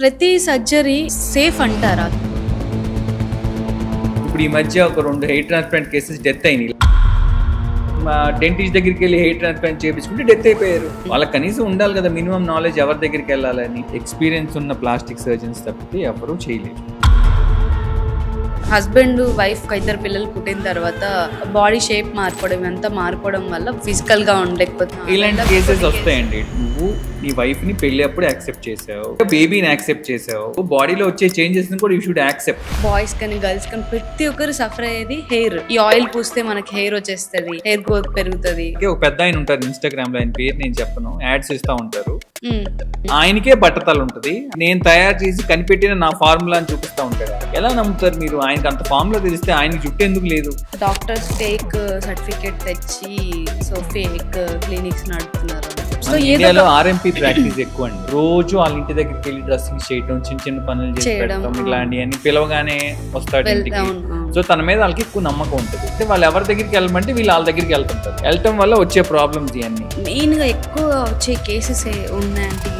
ప్రతి surgery safe అంటారా? ఇప్పుడు ఈ మధ్య ఒక 2 హెయిర్ ట్రాన్స్ప్లాంట్ కేసెస్ డెత్ అయినాయి. మా డెంటిస్ట్ దగ్గరికి వెళ్ళి హెయిర్ ట్రాన్స్ప్లాంట్ చేయించుకుంటే డెత్ అయిపోయారు. వాళ్ళకి కనీసం ఉండాలి కదా మినిమం నాలెడ్జ్ ఎవరి దగ్గరికి వెళ్ళాలని. ఎక్స్పీరియన్స్ ఉన్న ప్లాస్టిక్ సర్జన్స్ తప్పితే ఎవరు చేయలేరు. హస్బెండ్ వైఫ్ ఇద్దరు పిల్లలు పుట్టిన తర్వాత బాడీ షేప్ మారిపోవడం అంతా మారిపోవడం వల్ల ఫిజికల్ గా ఉండలేకపోతున్నాం. ఇలాంటి కేసెస్ వస్తాయండి. నువ్వు నీ వైఫ్ ని పెళ్లి అప్పుడు యాక్సెప్ట్ చేసావు, బేబీని యాక్సెప్ట్ చేసావు, బాడీలో వచ్చే చేంజెస్ ని కూడా యూ షుడ్ యాక్సెప్ట్. బాయ్స్ కానీ గర్ల్స్ కానీ ప్రతి ఒక్కరు సఫర్ అయ్యేది హెయిర్. ఈ ఆయిల్ పూస్తే మనకి హెయిర్ వచ్చేస్తుంది, హెయిర్ గ్రోత్ పెరుగుతుంది. ఒక పెద్ద ఆయన ఉంటారు ఇన్స్టాగ్రామ్ లో, ఆయన పేరు నేను చెప్పను, యాడ్స్ ఇస్తా ఉంటారు. ఆయనకే బట్టతలు ఉంటది, నేను తయారు చేసి కనిపెట్టిన నా ఫార్ములా అని చూపిస్తా ఉంటాడు. ఎలా నమ్ముతారు మీరు? ఆయనకి అంత ఫార్ములా తెలిస్తే ఆయనకి జుట్టు ఎందుకు లేదు? డాక్టర్స్ ఫేక్ సర్టిఫికేట్ తెచ్చి సో ఫేక్ క్లినిక్స్ నడుపుతున్నారు. సో ఇండియాలో ఆర్ఎంపీ ప్రాక్టీస్ ఎక్కువ అండి. రోజు వాళ్ళ ఇంటి దగ్గరికి వెళ్ళి డ్రెస్సింగ్ చేయడం, చిన్న చిన్న పనులు చేయడం, ఇట్లాంటివన్నీ పిలవగానే వస్తాడు ఇంటికి. సో తన మీద వాళ్ళకి ఎక్కువ నమ్మకం ఉంటుంది. అంటే వాళ్ళు ఎవరి దగ్గరికి వెళ్ళమంటే వీళ్ళు వాళ్ళ దగ్గరికి వెళ్తుంటారు. వెళ్ళటం వల్ల వచ్చే ప్రాబ్లమ్స్ ఇవన్నీ మెయిన్ గా ఎక్కువ వచ్చే కేసెస్ ఉన్నాయంటే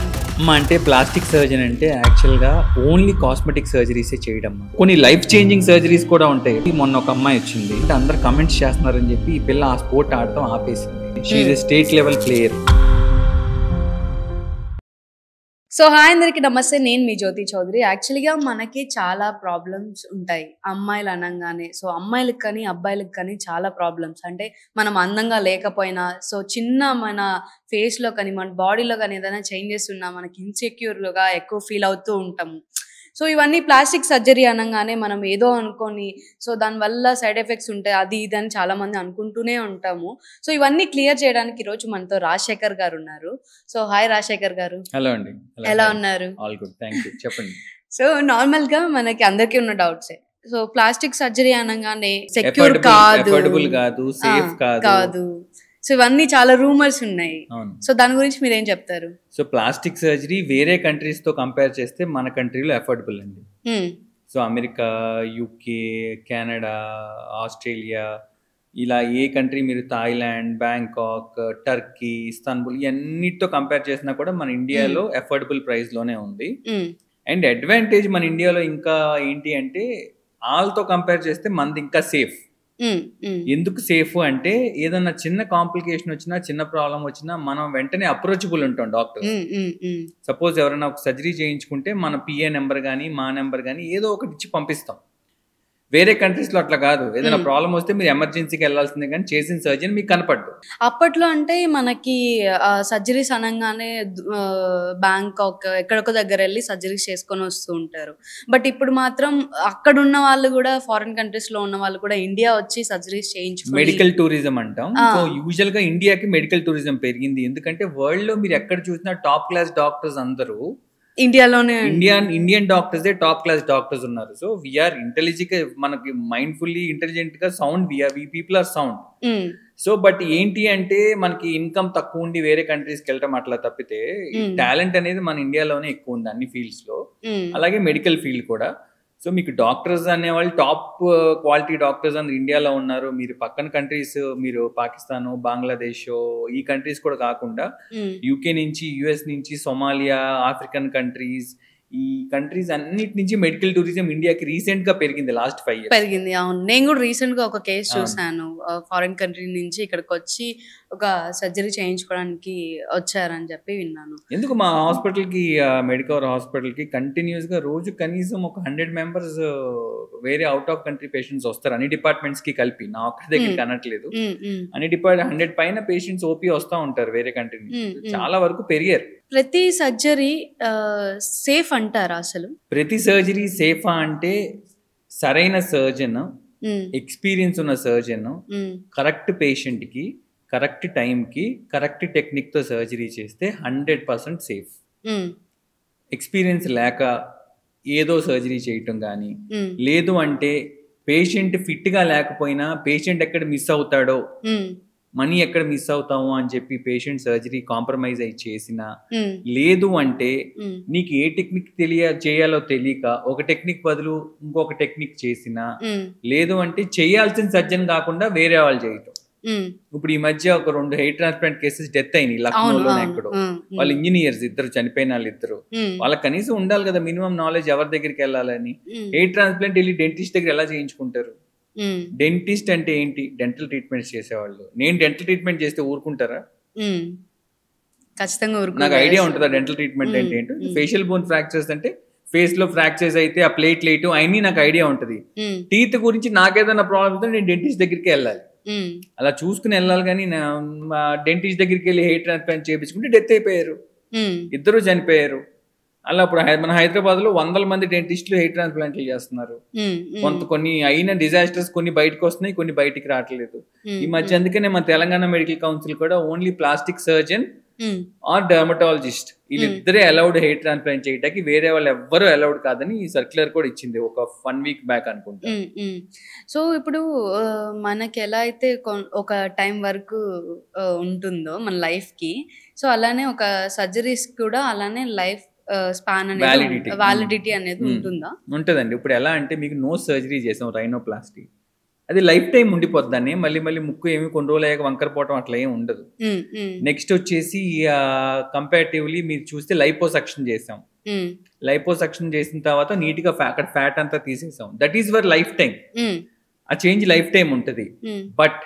అంటే ప్లాస్టిక్ సర్జన్ అంటే యాక్చువల్గా ఓన్లీ కాస్మెటిక్ సర్జరీసే చేయడం. కొన్ని లైఫ్ చేంజింగ్ సర్జరీస్ కూడా ఉంటాయి. మొన్న ఒక అమ్మాయి వచ్చింది, అంటే అందరు కమెంట్స్ చేస్తున్నారని చెప్పి ఈ పిల్ల ఆ స్పోర్ట్ ఆడటం ఆపేసింది. She is a state level player. So hi అందరికి నమస్తే, నేను మీ జ్యోతి చౌదరి. యాక్చువల్గా మనకి చాలా ప్రాబ్లమ్స్ ఉంటాయి అమ్మాయిలు అనగానే. సో అమ్మాయిలకు కానీ అబ్బాయిలకు కానీ చాలా ప్రాబ్లమ్స్. అంటే మనం అందంగా లేకపోయినా, సో చిన్న మన ఫేస్లో కానీ మన బాడీలో కానీ ఏదైనా చేంజెస్ ఉన్నా మనకి ఇన్సెక్యూర్గా ఎక్కువ ఫీల్ అవుతూ ఉంటాము. సో ఇవన్నీ ప్లాస్టిక్ సర్జరీ అనగానే మనం ఏదో అనుకొని సో దానివల్ల సైడ్ ఎఫెక్ట్స్ ఉంటాయి, అది ఇది అని చాలా మంది అనుకుంటూనే ఉంటాము. సో ఇవన్నీ క్లియర్ చేయడానికి ఈరోజు మనతో రాజశేఖర్ గారు ఉన్నారు. సో హాయ్ రాజశేఖర్ గారు. హలో అండి, ఎలా ఉన్నారు? All good, thank you. చెప్పండి. సో నార్మల్ గా మనకి అందరికీ ఉన్న డౌట్సే. సో ప్లాస్టిక్ సర్జరీ అనగానే సెక్యూర్ కాదు, సేఫ్ కాదు, సో ఇవన్నీ చాలా రూమర్స్ ఉన్నాయి. సో దాని గురించి మీరు ఏం చెప్తారు? సో ప్లాస్టిక్ సర్జరీ వేరే కంట్రీస్ తో కంపేర్ చేస్తే మన కంట్రీలో అఫోర్డబుల్ అండి. So America, UK, Canada, Australia, ఇలా ఏ కంట్రీ మీరు థాయిలాండ్, బ్యాంకాక్, టర్కీ, ఇస్తాన్బుల్ ఇవన్నిటితో కంపేర్ చేసినా కూడా మన ఇండియాలో అఫోర్డబుల్ ప్రైస్ లోనే ఉంది. అండ్ అడ్వాంటేజ్ మన ఇండియాలో ఇంకా ఏంటి అంటే వాళ్ళతో కంపేర్ చేస్తే మనది ఇంకా సేఫ్. ఎందుకు సేఫ్ అంటే ఏదన్నా చిన్న కాంప్లికేషన్ వచ్చినా, చిన్న ప్రాబ్లం వచ్చినా మనం వెంటనే అప్రోచబుల్ ఉంటాం డాక్టర్. సపోజ్ ఎవరైనా ఒక సర్జరీ చేయించుకుంటే మన పిఏ నెంబర్ కానీ మా నెంబర్ కానీ ఏదో ఒకటి ఇచ్చి పంపిస్తాం. వేరే కంట్రీస్ లో అట్లా కాదు. ఏదైనా ప్రాబ్లం వస్తే మీరు ఎమర్జెన్సీకి వెళ్ళాల్సిందే కానీ చేసిన సర్జన్ మీకు కనపడ్డు. అప్పట్లో అంటే మనకి సర్జరీస్ అనగానే బ్యాంకాక్ ఎక్కడొక దగ్గర వెళ్ళి సర్జరీస్ చేసుకొని వస్తూ ఉంటారు. బట్ ఇప్పుడు మాత్రం అక్కడ ఉన్న వాళ్ళు కూడా, ఫారిన్ కంట్రీస్ లో ఉన్న వాళ్ళు కూడా ఇండియా వచ్చి సర్జరీస్ చేయించుకొని మెడికల్ టూరిజం అంటాం. సో యూజువల్ గా ఇండియాకి మెడికల్ టూరిజం పెరిగింది. ఎందుకంటే వరల్డ్ లో మీరు ఎక్కడ చూసినా టాప్ క్లాస్ డాక్టర్స్ అందరూ ఇండియాలోనే, Indian doctors top class doctors ఉన్నారు. సో వీఆర్ ఇంటెలిజెంట్, మనకి మైండ్ఫుల్లీ ఇంటెలిజెంట్ గా sound, we people are sound. So but ఏంటి అంటే మనకి ఇన్కమ్ తక్కువ ఉండి వేరే కంట్రీస్కి వెళ్ళటం అట్లా తప్పితే టాలెంట్ అనేది మన ఇండియాలోనే ఎక్కువ ఉంది అన్ని ఫీల్డ్స్ లో, అలాగే మెడికల్ ఫీల్డ్ కూడా. సో మీకు డాక్టర్స్ అనేవాళ్ళు టాప్ క్వాలిటీ డాక్టర్స్ అందరు ఇండియాలో ఉన్నారు. మీరు పక్కన కంట్రీస్, మీరు పాకిస్తాన్, బంగ్లాదేశ్, ఈ కంట్రీస్ కూడా కాకుండా యూకే నుంచి, యుఎస్ నుంచి, సోమాలియా, ఆఫ్రికన్ కంట్రీస్, ఈ కంట్రీస్ అన్నిటి నుంచి మెడికల్ టూరిజం ఇండియాకి రీసెంట్ గా పెరిగింది. లాస్ట్ 5 years పెరిగింది. అవును, నేను కూడా రీసెంట్ గా ఒక కేసు చూసాను. ఫారిన్ కంట్రీ నుంచి ఇక్కడికి వచ్చి ఒక సర్జరీ చేయించుకోవడానికి వచ్చారని చెప్పి విన్నాను. ఎందుకు మా హాస్పిటల్ కి, మెడికవర్ హాస్పిటల్ కి కంటిన్యూస్ గా రోజు కనీసం ఒక 100 members వేరే అవుట్ ఆఫ్ కంట్రీ పేషెంట్స్ వస్తారు. అన్ని డిపార్ట్మెంట్స్ కి కలిపి, నా ఒక్కడి దగ్గర కనట్లేదు, అన్ని డిపార్ట్మెంట్ 100 పైన పేషెంట్స్ ఓపీ వస్తూ ఉంటారు వేరే కంట్రీ నుంచి. చాలా వరకు పెరిగారు. ప్రతి సర్జరీ సేఫ్ అంటారా అసలు? ప్రతి సర్జరీ సేఫా అంటే సరైన సర్జన్, ఎక్స్పీరియన్స్ ఉన్న సర్జన్ కరెక్ట్ పేషెంట్ కి కరెక్ట్ టైంకి కరెక్ట్ టెక్నిక్ తో సర్జరీ చేస్తే 100% సేఫ్. ఎక్స్పీరియన్స్ లేక ఏదో సర్జరీ చేయటం కానీ, లేదు అంటే పేషెంట్ ఫిట్ గా లేకపోయినా పేషెంట్ ఎక్కడ మిస్ అవుతాడో, మనీ ఎక్కడ మిస్ అవుతాము అని చెప్పి పేషెంట్ సర్జరీ కాంప్రమైజ్ అయి చేసినా, లేదు అంటే నీకు ఏ టెక్నిక్ చేయాలో తెలియక ఒక టెక్నిక్ బదులు ఇంకొక టెక్నిక్ చేసినా, లేదు అంటే చేయాల్సిన సర్జన్ కాకుండా వేరే వాళ్ళు చేయటం, ఇప్పుడు ఈ మధ్య ఒక 2 హెయిర్ ట్రాన్స్ప్లాంట్ కేసెస్ డెత్ అయినాయి లక్నోలో ఎక్కడో. వాళ్ళు ఇంజనీర్స్ ఇద్దరు చనిపోయిన వాళ్ళు ఇద్దరు. వాళ్ళకి కనీసం ఉండాలి కదా మినిమం నాలెడ్జ్ ఎవరి దగ్గరికి వెళ్ళాలని. హెయిర్ ట్రాన్స్ప్లాంట్ వెళ్ళి డెంటిస్ట్ దగ్గర ఎలా చేయించుకుంటారు? డెంటిస్ట్ అంటే ఏంటి? డెంటల్ ట్రీట్మెంట్స్ చేసేవాళ్ళు. నేను డెంటల్ ట్రీట్మెంట్ చేస్తే ఊరుకుంటారా? ఖచ్చితంగా నాకు ఐడియా ఉంటుందా డెంటల్ ట్రీట్మెంట్ అంటే ఏంటో? ఫేషియల్ బోన్ ఫ్రాక్చర్స్ అంటే ఫేస్ లో ఫ్రాక్చర్స్ అయితే ఆ ప్లేట్ లేటు అన్ని నాకు ఐడియా ఉంటది. టీత్ గురించి నాకేదైనా ప్రాబ్లమ్ ఉంటే నేను డెంటిస్ట్ దగ్గరికి వెళ్ళాలి. అలా చూసుకుని వెళ్ళాలి. కానీ డెంటిస్ట్ దగ్గరికి వెళ్ళి హెయిర్ ట్రాన్స్ప్లాంట్ చేయించుకుంటే డెత్ అయిపోయారు, ఇద్దరు చనిపోయారు. అలా ఇప్పుడు మన హైదరాబాద్ లో 100 మంది డెంటిస్టులు హెయిర్ ట్రాన్స్ప్లాంట్లు చేస్తున్నారు. కొన్ని అయిన డిజాస్టర్స్ కొన్ని బయటకు వస్తున్నాయి, కొన్ని బయటికి రావట్లేదు ఈ మధ్య. అందుకనే మన తెలంగాణ మెడికల్ కౌన్సిల్ కూడా only plastic surgeon or dermatologist వీళ్ళిద్దరే అలౌడ్ హెయిర్ ట్రాన్స్ప్లాంట్ చేయడానికి, వేరే వాళ్ళు ఎవ్వరూ అలౌడ్ కాదని సర్క్యులర్ కూడా ఇచ్చింది ఒక 1 వీక్ బ్యాక్ అనుకుంటా. సో ఇప్పుడు మనకి ఎలా అయితే ఒక టైం వరకు ఉంటుందో మన లైఫ్ కి, సో అలానే ఒక సర్జరీస్ కూడా అలానే లైఫ్ స్పాన్ అనేది వ్యాలిడిటీ అనేది ఉంటుందా? ఉంటుందండి. ఇప్పుడు ఎలా అంటే మీకు నో సర్జరీ చేసాం రైనోప్లాస్టీ, అది లైఫ్ టైం ఉండిపోద్దాన్ని. మళ్ళీ ముక్కు ఏమి కొన్ని రోజులు అయ్యాక వంకర పోవటం అట్లా ఏమి ఉండదు. నెక్స్ట్ వచ్చేసి కంపారిటివ్లీ మీరు చూస్తే లైపోసక్షన్ చేసాం. లైపోసక్షన్ చేసిన తర్వాత నీట్ గా అక్కడ ఫ్యాట్ అంతా తీసేసాం. That is for life time. ఆ చేంజ్ లైఫ్ టైం ఉంటుంది. బట్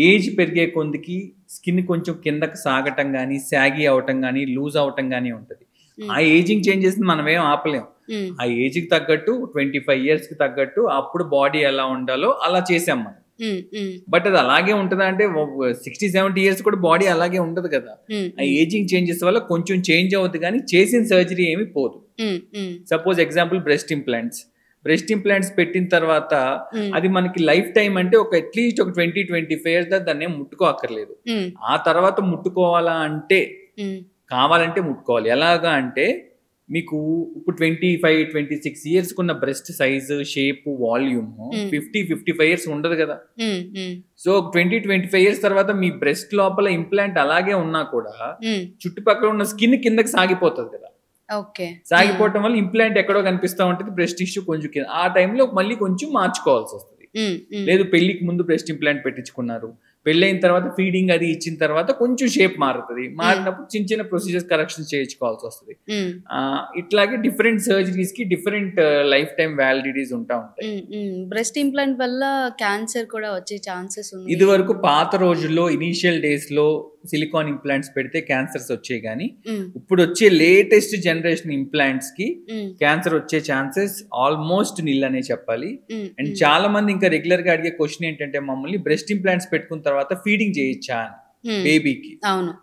ఏజ్ పెరిగే కొందికి స్కిన్ కొంచెం కిందకి సాగటం కానీ, సాగి అవటం కానీ, లూజ్ అవటం కానీ ఉంటుంది. ఆ ఏజింగ్ చేంజెస్ మనం ఏం ఆపలేం. ఆ ఏజ్ కి తగ్గట్టు 25 years కి తగ్గట్టు అప్పుడు బాడీ ఎలా ఉండాలో అలా చేసాం మనం. బట్ అది అలాగే ఉంటుందా అంటే 60-70 years కూడా బాడీ అలాగే ఉండదు కదా. ఆ ఏజింగ్ చేంజెస్ వల్ల కొంచెం చేంజ్ అవుతుంది కానీ చేసిన సర్జరీ ఏమి పోదు. సపోజ్ ఎగ్జాంపుల్ బ్రెస్ట్ ఇంప్లాంట్స్ పెట్టిన తర్వాత అది మనకి లైఫ్ టైం అంటే ఒక అట్లీస్ట్ ఒక 20-25 years దాన్ని ఏం ముట్టుకోక్కర్లేదు. ఆ తర్వాత ముట్టుకోవాలా అంటే కావాలంటే ముట్టుకోవాలి. ఎలాగా అంటే మీకు ఇప్పుడు 25-26 years కున్న breast size, shape, volume 50-55 years ఉండదు కదా. సో 20-25 years తర్వాత మీ బ్రెస్ట్ లోపల ఇంప్లాంట్ అలాగే ఉన్నా కూడా చుట్టుపక్కల ఉన్న స్కిన్ కిందకి సాగిపోతుంది కదా. సాగిపోవటం వల్ల ఇంప్లాంట్ ఎక్కడో కనిపిస్తూ ఉంటుంది, బ్రెస్ట్ టిష్యూ కొంచెం కింద. ఆ టైంలో మళ్ళీ కొంచెం మార్చుకోవాల్సి వస్తుంది. లేదు పెళ్లికి ముందు బ్రెస్ట్ ఇంప్లాంట్ పెట్టించుకున్నారు, పెళ్ళైన తర్వాత ఫీడింగ్ అది ఇచ్చిన తర్వాత కొంచెం షేప్ మారుతుంది. మారినప్పుడు చిన్న ప్రొసీజర్స్ కరెక్షన్స్ చేయించుకోవాల్సి వస్తుంది. ఇట్లాగే డిఫరెంట్ సర్జరీస్ కి డిఫరెంట్ లైఫ్ టైం వ్యాలిడిటీస్ ఉంటాయి. బ్రెస్ట్ ఇంప్లాంట్ వల్ల క్యాన్సర్ కూడా వచ్చే ఛాన్సెస్ ఉంది. ఇది వరకు పాత రోజుల్లో ఇనీషియల్ డేస్ లో సిలికాన్ ఇంప్లాంట్స్ పెడితే క్యాన్సర్స్ వచ్చాయి, కానీ ఇప్పుడు వచ్చే లేటెస్ట్ జనరేషన్ ఇంప్లాంట్స్ కి క్యాన్సర్ వచ్చే ఛాన్సెస్ ఆల్మోస్ట్ నిల్ అనే చెప్పాలి. అండ్ చాలా మంది ఇంకా రెగ్యులర్ గా అడిగే క్వశ్చన్ ఏంటంటే మమ్మల్ని బ్రెస్ట్ ఇంప్లాంట్స్ పెట్టుకున్న తర్వాత ఫీడింగ్ చేయొచ్చా అని బేబీకి.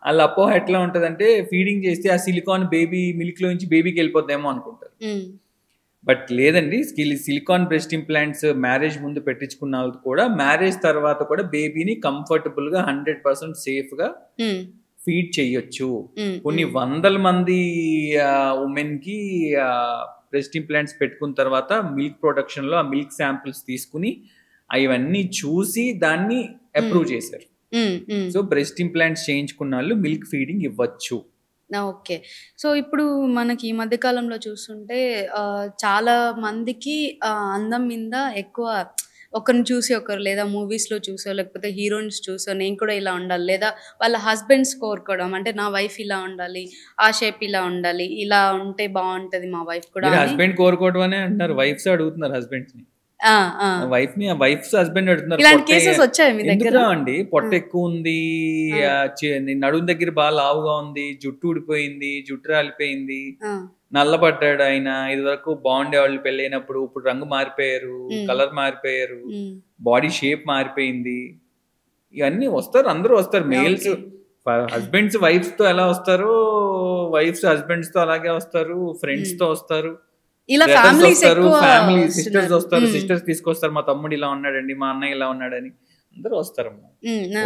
అలా అపోహ ఎట్లా ఉంటదంటే ఫీడింగ్ చేస్తే ఆ సిలికాన్ బేబీ మిల్క్ లో నుంచి బేబీకి వెళ్ళిపోద్దేమో అనుకుంటారు. బట్ లేదండి, సిలికాన్ బ్రెస్ట్ ఇంప్లాంట్స్ మ్యారేజ్ ముందు పెట్టించుకున్న వాళ్ళు కూడా మ్యారేజ్ తర్వాత కూడా బేబీని కంఫర్టబుల్ గా 100% సేఫ్ గా ఫీడ్ చేయొచ్చు. కొన్ని 100 మంది ఉమెన్ కి బ్రెస్ట్ ఇంప్లాంట్స్ పెట్టుకున్న తర్వాత మిల్క్ ప్రొడక్షన్ లో ఆ మిల్క్ శాంపిల్స్ తీసుకుని అవన్నీ చూసి దాన్ని అప్రూవ్ చేశారు. సో బ్రెస్ట్ ఇంప్లాంట్స్ చేయించుకున్న వాళ్ళు మిల్క్ ఫీడింగ్ ఇవ్వచ్చు. ఓకే. సో ఇప్పుడు మనకి ఈ మధ్య కాలంలో చూస్తుంటే చాలా మందికి అందం మీద ఎక్కువ ఒకరిని చూసి ఒకరు, లేదా మూవీస్లో చూసో లేకపోతే హీరోయిన్స్ చూసో నేను కూడా ఇలా ఉండాలి, లేదా వాళ్ళ హస్బెండ్స్ కోరుకోవడం, అంటే నా వైఫ్ ఇలా ఉండాలి, ఆ షేప్ ఇలా ఉండాలి, ఇలా ఉంటే బాగుంటది మా వైఫ్ కూడా. హస్బెండ్ కోరుకోవడం అనే అంటున్నారు, వైఫ్స్ అడుగుతున్నారు హస్బెండ్స్ ని. వైఫ్స్ హస్బెండ్ అడుగుతున్నారు. ఇలాంటి కేసెస్ వచ్చాయి మీ దగ్గర? అండి పొట్ట ఎక్కువ ఉంది, నడుము దగ్గర బాగా లావుగా ఉంది, జుట్టు ఊడిపోయింది, జుట్టు రాలిపోయింది, నల్లబడ్డాడు ఆయన. ఇది వరకు బాగుండే వాళ్ళు పెళ్ళైనప్పుడు, ఇప్పుడు రంగు మారిపోయారు, కలర్ మారిపోయారు, బాడీ షేప్ మారిపోయింది. ఇవన్నీ వస్తారు, అందరూ వస్తారు. మేల్స్ హస్బెండ్స్ వైఫ్స్ తో ఎలా వస్తారో వైఫ్స్ హస్బెండ్స్ తో అలాగే వస్తారు, ఫ్రెండ్స్ తో వస్తారు, ఇలా ఫ్యామిలీ సిస్టర్స్ వస్తారు, సిస్టర్స్ తీసుకొస్తారు, మా తమ్ముడు ఇలా ఉన్నాడండి, మా అన్నయ్య ఇలా ఉన్నాడని అందరూ వస్తారమ్మా.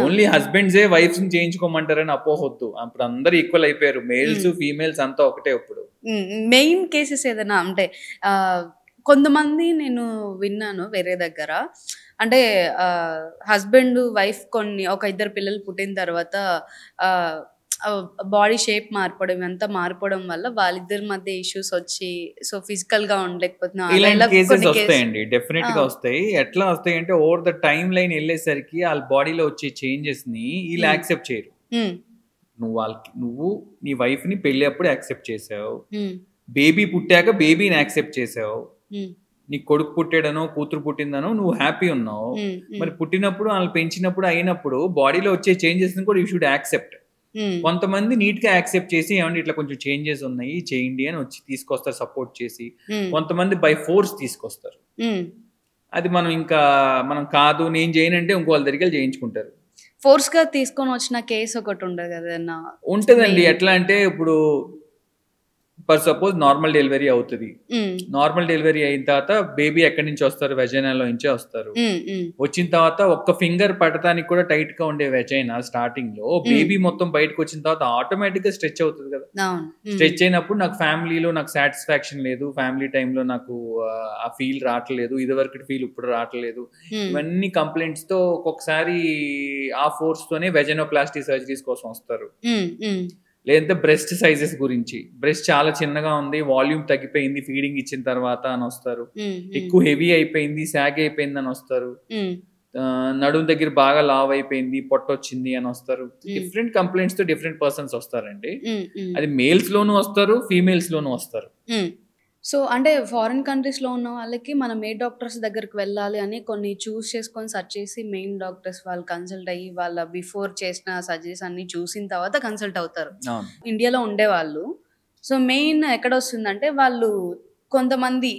ఓన్లీ హస్బెండ్స్ ఏ వైఫ్స్ ని చేయించుకోమంటారని అపోహొద్దు. అప్పుడు అందరు ఈక్వల్ అయిపోయారు, మేల్స్ ఫీమేల్స్ అంతా ఒకటే. ఇప్పుడు మెయిన్ కేసెస్ ఏదైనా అంటే కొంతమంది నేను విన్నాను వేరే దగ్గర, అంటే హస్బెండ్ వైఫ్ ఒక 2 పిల్లలు పుట్టిన తర్వాత బాడీ షేప్ మారిపోవడం ఇవంతా మారిపోవడం వల్ల వాళ్ళిద్దరి మధ్య ఇష్యూస్ వచ్చి సో ఫిజికల్ గా ఉండలేకపోతున్నా ఇలాంటి కేసెస్ వస్తాయండి, డెఫినెట్ గా వస్తాయి. ఎట్లా వస్తాయి అంటే ఓవర్ ద టైమ్ లైన్ వెళ్ళేసరికి వాళ్ళ బాడీలో వచ్చే చేంజెస్ ని వీళ్ళు యాక్సెప్ట్ చేయరు. నువ్వు నీ వైఫ్ ని పెళ్లి అప్పుడు యాక్సెప్ట్ చేసావు, బేబీ పుట్టాక బేబీని యాక్సెప్ట్ చేసావు, నీ కొడుకు పుట్టాడనో కూతురు పుట్టిందనో నువ్వు హ్యాపీ ఉన్నావు. మరి పుట్టినప్పుడు వాళ్ళు పెంచినప్పుడు అయినప్పుడు బాడీలో వచ్చే చేంజెస్ ని కూడా యూ షుడ్ యాక్సెప్ట్. కొంతమంది నీట్ గా యాక్సెప్ట్ చేసి ఏమంటే ఇట్లా కొంచెం చేంజెస్ ఉన్నాయి చేయండి అని వచ్చి తీసుకొస్తారు సపోర్ట్ చేసి. కొంతమంది బై ఫోర్స్ తీసుకొస్తారు. అది మనం కాదు నేను చేయనంటే ఇంకో వాళ్ళ దగ్గర చేయించుకుంటారు. ఫోర్స్ గా తీసుకొని వచ్చిన కేసు ఒకటి ఉండదు కదా? ఉంటదండి. ఎట్లా అంటే ఇప్పుడు ఫర్ సపోజ్ నార్మల్ డెలివరీ అవుతుంది. నార్మల్ డెలివరీ అయిన తర్వాత బేబీ ఎక్కడి నుంచి వస్తారు? వెజైనాలో నుంచే వస్తారు. వచ్చిన తర్వాత ఒక్క ఫింగర్ పడటానికి కూడా టైట్ గా ఉండే వెజైనా స్టార్టింగ్ లో బేబీ మొత్తం బయటకు వచ్చిన తర్వాత ఆటోమేటిక్ గా స్ట్రెచ్ అవుతుంది కదా. స్ట్రెచ్ అయినప్పుడు నాకు ఫ్యామిలీలో నాకు సాటిస్ఫాక్షన్ లేదు, ఫ్యామిలీ టైంలో నాకు ఆ ఫీల్ రావట్లేదు, ఇదివరకు ఫీల్ ఇప్పుడు రావట్లేదు, ఇవన్నీ కంప్లైంట్స్ తో ఒక్కొక్కసారి ఆ ఫోర్స్ తోనే వెజైనోప్లాస్టీ సర్జరీస్ కోసం వస్తారు. లేదంటే బ్రెస్ట్ సైజెస్ గురించి, బ్రెస్ట్ చాలా చిన్నగా ఉంది, వాల్యూమ్ తగ్గిపోయింది ఫీడింగ్ ఇచ్చిన తర్వాత అని వస్తారు. ఎక్కువ హెవీ అయిపోయింది, సాగ్ అయిపోయింది అని వస్తారు. నడుము దగ్గర బాగా లావ్ అయిపోయింది, పొట్టొచ్చింది అని వస్తారు. డిఫరెంట్ కంప్లైంట్స్ తో డిఫరెంట్ పర్సన్స్ వస్తారండి. అది మేల్స్ లోనూ వస్తారు, ఫీమేల్స్ లోనూ వస్తారు. సో అంటే ఫారిన్ కంట్రీస్ లో ఉన్న వాళ్ళకి మనం ఏ డాక్టర్స్ దగ్గరికి వెళ్ళాలి అని కొన్ని చూస్ చేసుకొని సెర్చ్ చేసి మెయిన్ డాక్టర్స్ వాళ్ళు కన్సల్ట్ అయ్యి వాళ్ళ బిఫోర్ చేసిన సర్జరీస్ అన్ని చూసిన తర్వాత కన్సల్ట్ అవుతారు. ఇండియాలో ఉండేవాళ్ళు సో మెయిన్ ఎక్కడ వస్తుందంటే వాళ్ళు కొంతమంది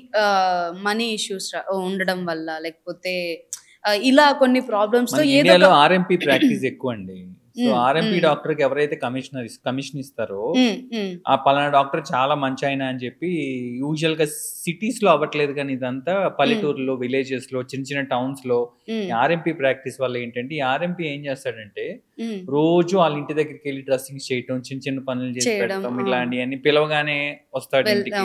మనీ ఇష్యూస్ ఉండడం వల్ల లేకపోతే ఇలా కొన్ని ప్రాబ్లమ్స్ తో ఏదో ఆర్ఎంపీ ప్రాక్టీస్ ఎక్కువ అండి. సో ఆర్ఎంపీ డాక్టర్ కి ఎవరైతే కమిషన్ ఇస్తారో ఆ పలానా డాక్టర్ చాలా మంచి ఆయన అని చెప్పి యూజువల్ గా సిటీస్ లో అవ్వట్లేదు కానీ ఇదంతా పల్లెటూరులో విలేజెస్ లో చిన్న చిన్న టౌన్స్ లో ఆర్ఎంపీ ప్రాక్టీస్ వల్ల ఏంటంటే ఈ ఆర్ఎంపీ ఏం చేస్తాడంటే రోజు వాళ్ళ ఇంటి దగ్గరికి వెళ్ళి డ్రెస్సింగ్ చేయటం, చిన్న చిన్న పనులు చేసి పెట్టడం, ఇట్లాంటివన్నీ పిలవగానే వస్తాడు ఇంటికి.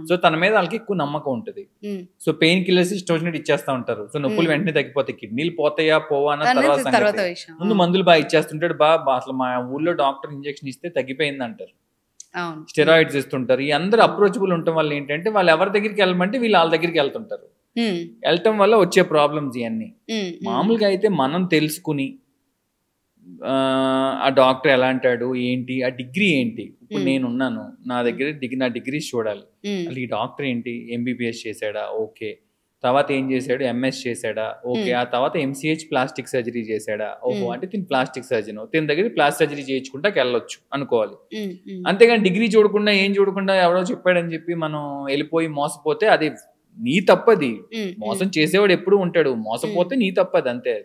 సో తన మీద వాళ్ళకి ఎక్కువ నమ్మకం ఉంటుంది. సో పెయిన్ కిల్లర్స్ ఇష్టం వచ్చినట్టు ఇచ్చేస్తా ఉంటారు. సో నొప్పులు వెంటనే తగ్గిపోతాయి, కిడ్నీలు పోతాయా పోవా అన్న తర్వాత ముందు మందులు బాగా ఇచ్చేస్తుంటాడు. అసలు మా ఊళ్ళో డాక్టర్ ఇంజెక్షన్ ఇస్తే తగ్గిపోయింది అంటారు, స్టెరాయిడ్స్ ఇస్తుంటారు. ఈ అందరు అప్రోచబుల్ ఉండటం వల్ల ఏంటంటే వాళ్ళు ఎవరి దగ్గరికి వెళ్ళమంటే వీళ్ళు వాళ్ళ దగ్గరికి వెళ్తుంటారు. వెళ్ళటం వల్ల వచ్చే ప్రాబ్లమ్స్ ఇవన్నీ. మామూలుగా అయితే మనం తెలుసుకుని ఆ డాక్టర్ ఎలా అంటాడు ఏంటి, ఆ డిగ్రీ ఏంటి, ఇప్పుడు నేనున్నాను నా దగ్గర నా డిగ్రీస్ చూడాలి. అసలు ఈ డాక్టర్ ఏంటి, ఎంబీబీఎస్ చేశాడా, ఓకే, తర్వాత ఏం చేశాడు, ఎంఎస్ చేశాడా, ఓకే, ఆ తర్వాత ఎంసీహెచ్ ప్లాస్టిక్ సర్జరీ చేశాడా, ఓహో అంటే తిని ప్లాస్టిక్ సర్జన్, తిని దగ్గర ప్లాస్టిక్ సర్జరీ చేయించుకుంటా వెళ్ళొచ్చు అనుకోవాలి. అంతేగాని డిగ్రీ చూడకుండా ఏం చూడకుండా ఎవరో చెప్పాడని చెప్పి మనం వెళ్ళిపోయి మోసపోతే అది నీ తప్పది. మోసం చేసేవాడు ఎప్పుడు ఉంటాడు, మోసపోతే నీ తప్పది, అంతే.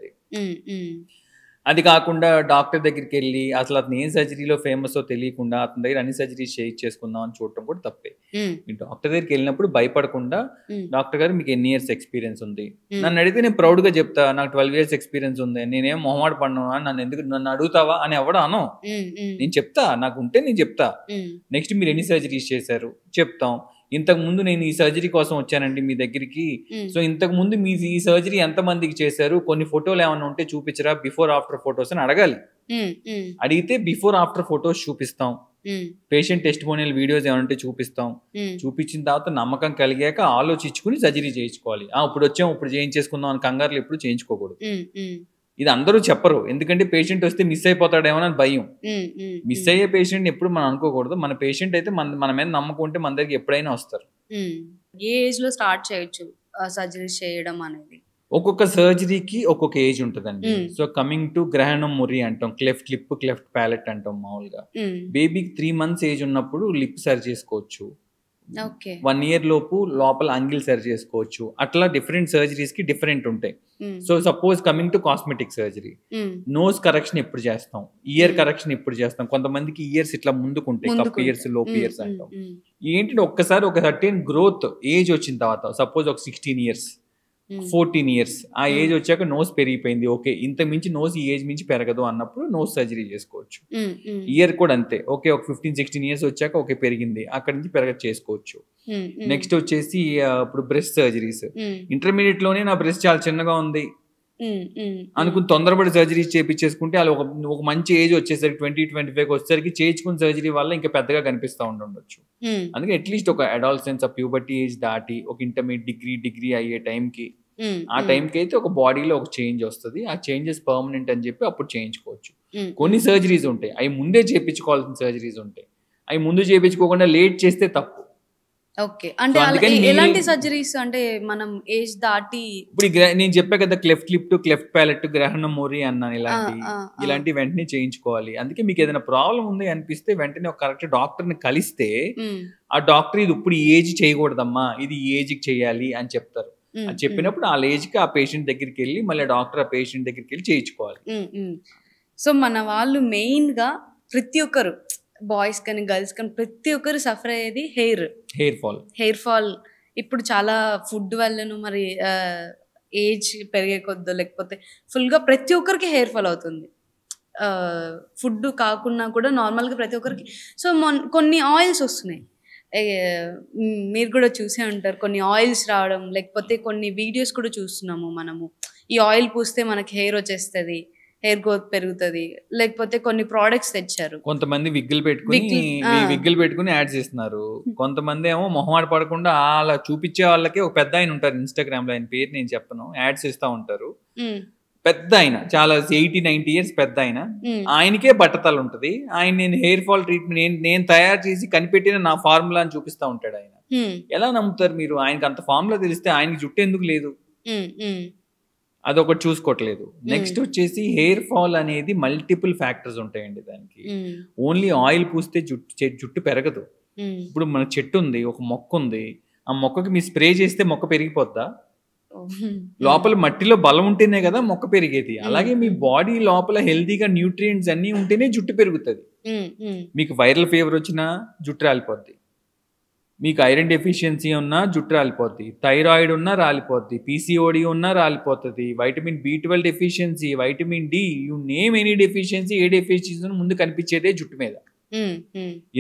అది కాకుండా డాక్టర్ దగ్గరికి వెళ్ళి అసలు అతను ఏం సర్జరీలో ఫేమస్ తెలియకుండా అతని దగ్గర అన్ని సర్జరీస్ చేయించేసుకుందాం అని చూడటం కూడా తప్పే. మీ డాక్టర్ దగ్గరికి వెళ్ళినప్పుడు భయపడకుండా డాక్టర్ గారు మీకు ఎన్ని ఇయర్స్ ఎక్స్పీరియన్స్ ఉంది, నన్ను అడిగితే నేను ప్రౌడ్ గా చెప్తా నాకు 12 years ఎక్స్పీరియన్స్ ఉంది, నేనేం మొహమాట పడినా, నన్ను అడుగుతావా అని ఎవడో అనో, నేను చెప్తా, నాకు ఉంటే నేను చెప్తా. నెక్స్ట్ మీరు ఎన్ని సర్జరీస్ చేశారు చెప్తాం, ఇంతకు ముందు నేను ఈ సర్జరీ కోసం వచ్చానండి మీ దగ్గరికి, సో ఇంతకు ముందు మీ ఈ సర్జరీ ఎంత మందికి చేశారు, కొన్ని ఫోటోలు ఏమైనా ఉంటే చూపించరా, బిఫోర్ ఆఫ్టర్ ఫొటోస్ అని అడగాలి. అడిగితే బిఫోర్ ఆఫ్టర్ ఫొటోస్ చూపిస్తాం, పేషెంట్ టెస్టిమోనియల్ వీడియోస్ ఏమైనా ఉంటే చూపిస్తాం. చూపించిన తర్వాత నమ్మకం కలిగాక ఆలోచించుకుని సర్జరీ చేయించుకోవాలి. ఇప్పుడు వచ్చాం ఇప్పుడు చేయించేసుకుందాం అని కంగారులు ఎప్పుడు చేయించుకోకూడదు. ఇది అందరూ చెప్పరు, ఎందుకంటే పేషెంట్ వస్తే మిస్ అయిపోతాడేమో అని భయం. మిస్ అయ్యే పేషెంట్ ఎప్పుడు మనం అనుకోకూడదు. మన పేషెంట్ అయితే మన మీద నమ్మకం ఉంటే మన దగ్గరికి ఎప్పుడైనా వస్తారు. ఏ ఏజ్ లో స్టార్ట్ చేయొచ్చు సర్జరీ చేయడం అనేది? ఒక్కొక్క సర్జరీకి ఒక్కొక్క ఏజ్ ఉంటుందండి. సో కమింగ్ టు గ్రహణం మురి అంటాం, క్లెఫ్ట్ లిప్, క్లెఫ్ట్ ప్యాలెట్ అంటాం. మామూలుగా బేబీకి 3 months ఏజ్ ఉన్నప్పుడు లిప్ సరి చేసుకోవచ్చు, 1 year లోపు లోపల అంగిల్ సరి చేసుకోవచ్చు. అట్లా డిఫరెంట్ సర్జరీస్ కి డిఫరెంట్ ఉంటాయి. So suppose coming to cosmetic surgery, nose correction ఎప్పుడు చేస్తాం, ఇయర్ కరెక్షన్ ఎప్పుడు చేస్తాం. కొంతమందికి ఇయర్స్ ఇట్లా ముందుకుంటాయి, కప్ ఇయర్స్, లోప్ ఇయర్స్ అంటాం. ఏంటంటే ఒక్కసారి ఒక సర్టెన్ గ్రోత్ ఏజ్ వచ్చిన తర్వాత, సపోజ్ ఒక 16 years 14 years ఆ ఏజ్ వచ్చాక నోస్ పెరిగిపోయింది, ఓకే ఇంత మించి నోస్ ఈ ఏజ్ మించి పెరగదు అన్నప్పుడు నోస్ సర్జరీ చేసుకోవచ్చు. ఇయర్ కూడా అంతే, ఓకే ఒక 15-16 years వచ్చాక ఓకే పెరిగింది, అక్కడి నుంచి చేసుకోవచ్చు. నెక్స్ట్ వచ్చేసి ఇప్పుడు బ్రెస్ట్ సర్జరీస్, ఇంటర్మీడియట్ లోనే నా బ్రెస్ట్ చాలా చిన్నగా ఉంది, అనుకుని తొందరపడి సర్జరీ చేయించేసుకుంటే వాళ్ళు ఒక మంచి ఏజ్ వచ్చేసరికి 20-25 వచ్చేసరికి చేయించుకున్న సర్జరీ వల్ల ఇంకా పెద్దగా కనిపిస్తూ ఉండొచ్చు. అందుకే అట్లీస్ట్ ఒక అడాలసెన్స్ ఆ ప్యూబర్టీ ఏజ్ దాటి ఒక ఇంటర్మీడియట్ డిగ్రీ అయ్యే టైంకి ఆ టైంకి అయితే ఒక బాడీలో ఒక చేంజ్ వస్తుంది. ఆ చేంజెస్ పర్మనెంట్ అని చెప్పి అప్పుడు చేయించుకోవచ్చు. కొన్ని సర్జరీస్ ఉంటాయి అవి ముందే చేయించుకోవాల్సిన సర్జరీస్ ఉంటాయి. అవి ముందు చేయించుకోకుండా లేట్ చేస్తే తప్పు. ఓకే, అంటే ఎలాంటి సర్జరీస్ అంటే మనం ఏజ్ దాటి ఇప్పుడు నేను చెప్పా కదా cleft lip to cleft palate గ్రహణం మోరి అన్నాను, ఇలాంటి వెంటనే చేయించుకోవాలి. అందుకే మీకు ఏదైనా ప్రాబ్లం ఉంది అనిపిస్తే వెంటనే ఒక కరెక్ట్ డాక్టర్ని కలిస్తే ఆ డాక్టర్ ఇది ఇప్పుడు ఈ ఏజ్ చేయకూడదమ్మా ఇది ఈ ఏజ్కి చేయాలి అని చెప్తారు. అది చెప్పినప్పుడు ఆ ఏజ్కి ఆ పేషెంట్ దగ్గరికి వెళ్ళి మళ్ళీ డాక్టర్ ఆ పేషెంట్ దగ్గరికి వెళ్ళి చేయించుకోవాలి. సో మన వాళ్ళు మెయిన్గా ప్రతి ఒక్కరు బాయ్స్ కానీ గర్ల్స్ కానీ ప్రతి ఒక్కరు సఫర్ అయ్యేది హెయిర్ ఫాల్. ఇప్పుడు చాలా ఫుడ్ వల్లను మరి ఏజ్ పెరిగే కొద్దో లేకపోతే ఫుల్గా ప్రతి ఒక్కరికి హెయిర్ ఫాల్ అవుతుంది. ఫుడ్ కాకుండా కూడా నార్మల్గా ప్రతి ఒక్కరికి. సో కొన్ని ఆయిల్స్ వస్తున్నాయి, మీరు కూడా చూసే ఉంటారు, కొన్ని ఆయిల్స్ రావడం, లేకపోతే కొన్ని వీడియోస్ కూడా చూస్తున్నాము మనము. ఈ ఆయిల్ పూస్తే మనకి హెయిర్ వచ్చేస్తుంది, హెయిర్ గ్రోత్ పెరుగుతుంది, లేకపోతే కొన్ని ప్రోడక్ట్స్ తెచ్చారు. కొంతమంది విగ్గులు పెట్టుకుని యాడ్స్ ఇస్తున్నారు. కొంతమంది ఏమో మొహమాట పడకుండా అలా చూపించే వాళ్ళకి ఒక పెద్ద ఆయన ఉంటారు ఇన్స్టాగ్రామ్ లో, ఆయన పేరు నేను చెప్పను, యాడ్స్ ఇస్తా ఉంటారు. పెద్ద ఆయన చాలా 80-90 years పెద్ద ఆయన, ఆయనకే బట్టతల ఉంటుంది. ఆయన నేను హెయిర్ ఫాల్ ట్రీట్మెంట్ నేను తయారు చేసి కనిపెట్టిన నా ఫార్ములా అని చూపిస్తా ఉంటాడు. ఆయన ఎలా నమ్ముతారు మీరు? ఆయనకి అంత ఫార్ములా తెలిస్తే ఆయనకి జుట్టు ఎందుకు లేదు? అదొకటి చూసుకోవట్లేదు. నెక్స్ట్ వచ్చేసి హెయిర్ ఫాల్ అనేది మల్టిపుల్ ఫ్యాక్టర్స్ ఉంటాయండి దానికి. ఓన్లీ ఆయిల్ పూస్తే జుట్టు పెరగదు. ఇప్పుడు మన చెట్టు ఉంది, ఒక మొక్క ఉంది, ఆ మొక్కకి మీ స్ప్రే చేస్తే మొక్క పెరిగిపోద్దా? లోపల మట్టిలో బలం ఉంటేనే కదా మొక్క పెరిగేది. అలాగే మీ బాడీ లోపల హెల్దీగా న్యూట్రియంట్స్ అన్ని ఉంటేనే జుట్టు పెరుగుతుంది. మీకు వైరల్ ఫీవర్ వచ్చినా జుట్టు రాలిపోద్ది, మీకు ఐరన్ డెఫిషియన్సీ ఉన్నా జుట్టు రాలిపోద్ది, థైరాయిడ్ ఉన్నా రాలిపోద్ది, పీసీఓడి ఉన్నా రాలిపోతుంది, vitamin B12 deficiency, vitamin D, you name any deficiency, ఏ డెఫిషియన్సీ ముందు కనిపించేదే జుట్టు మీద.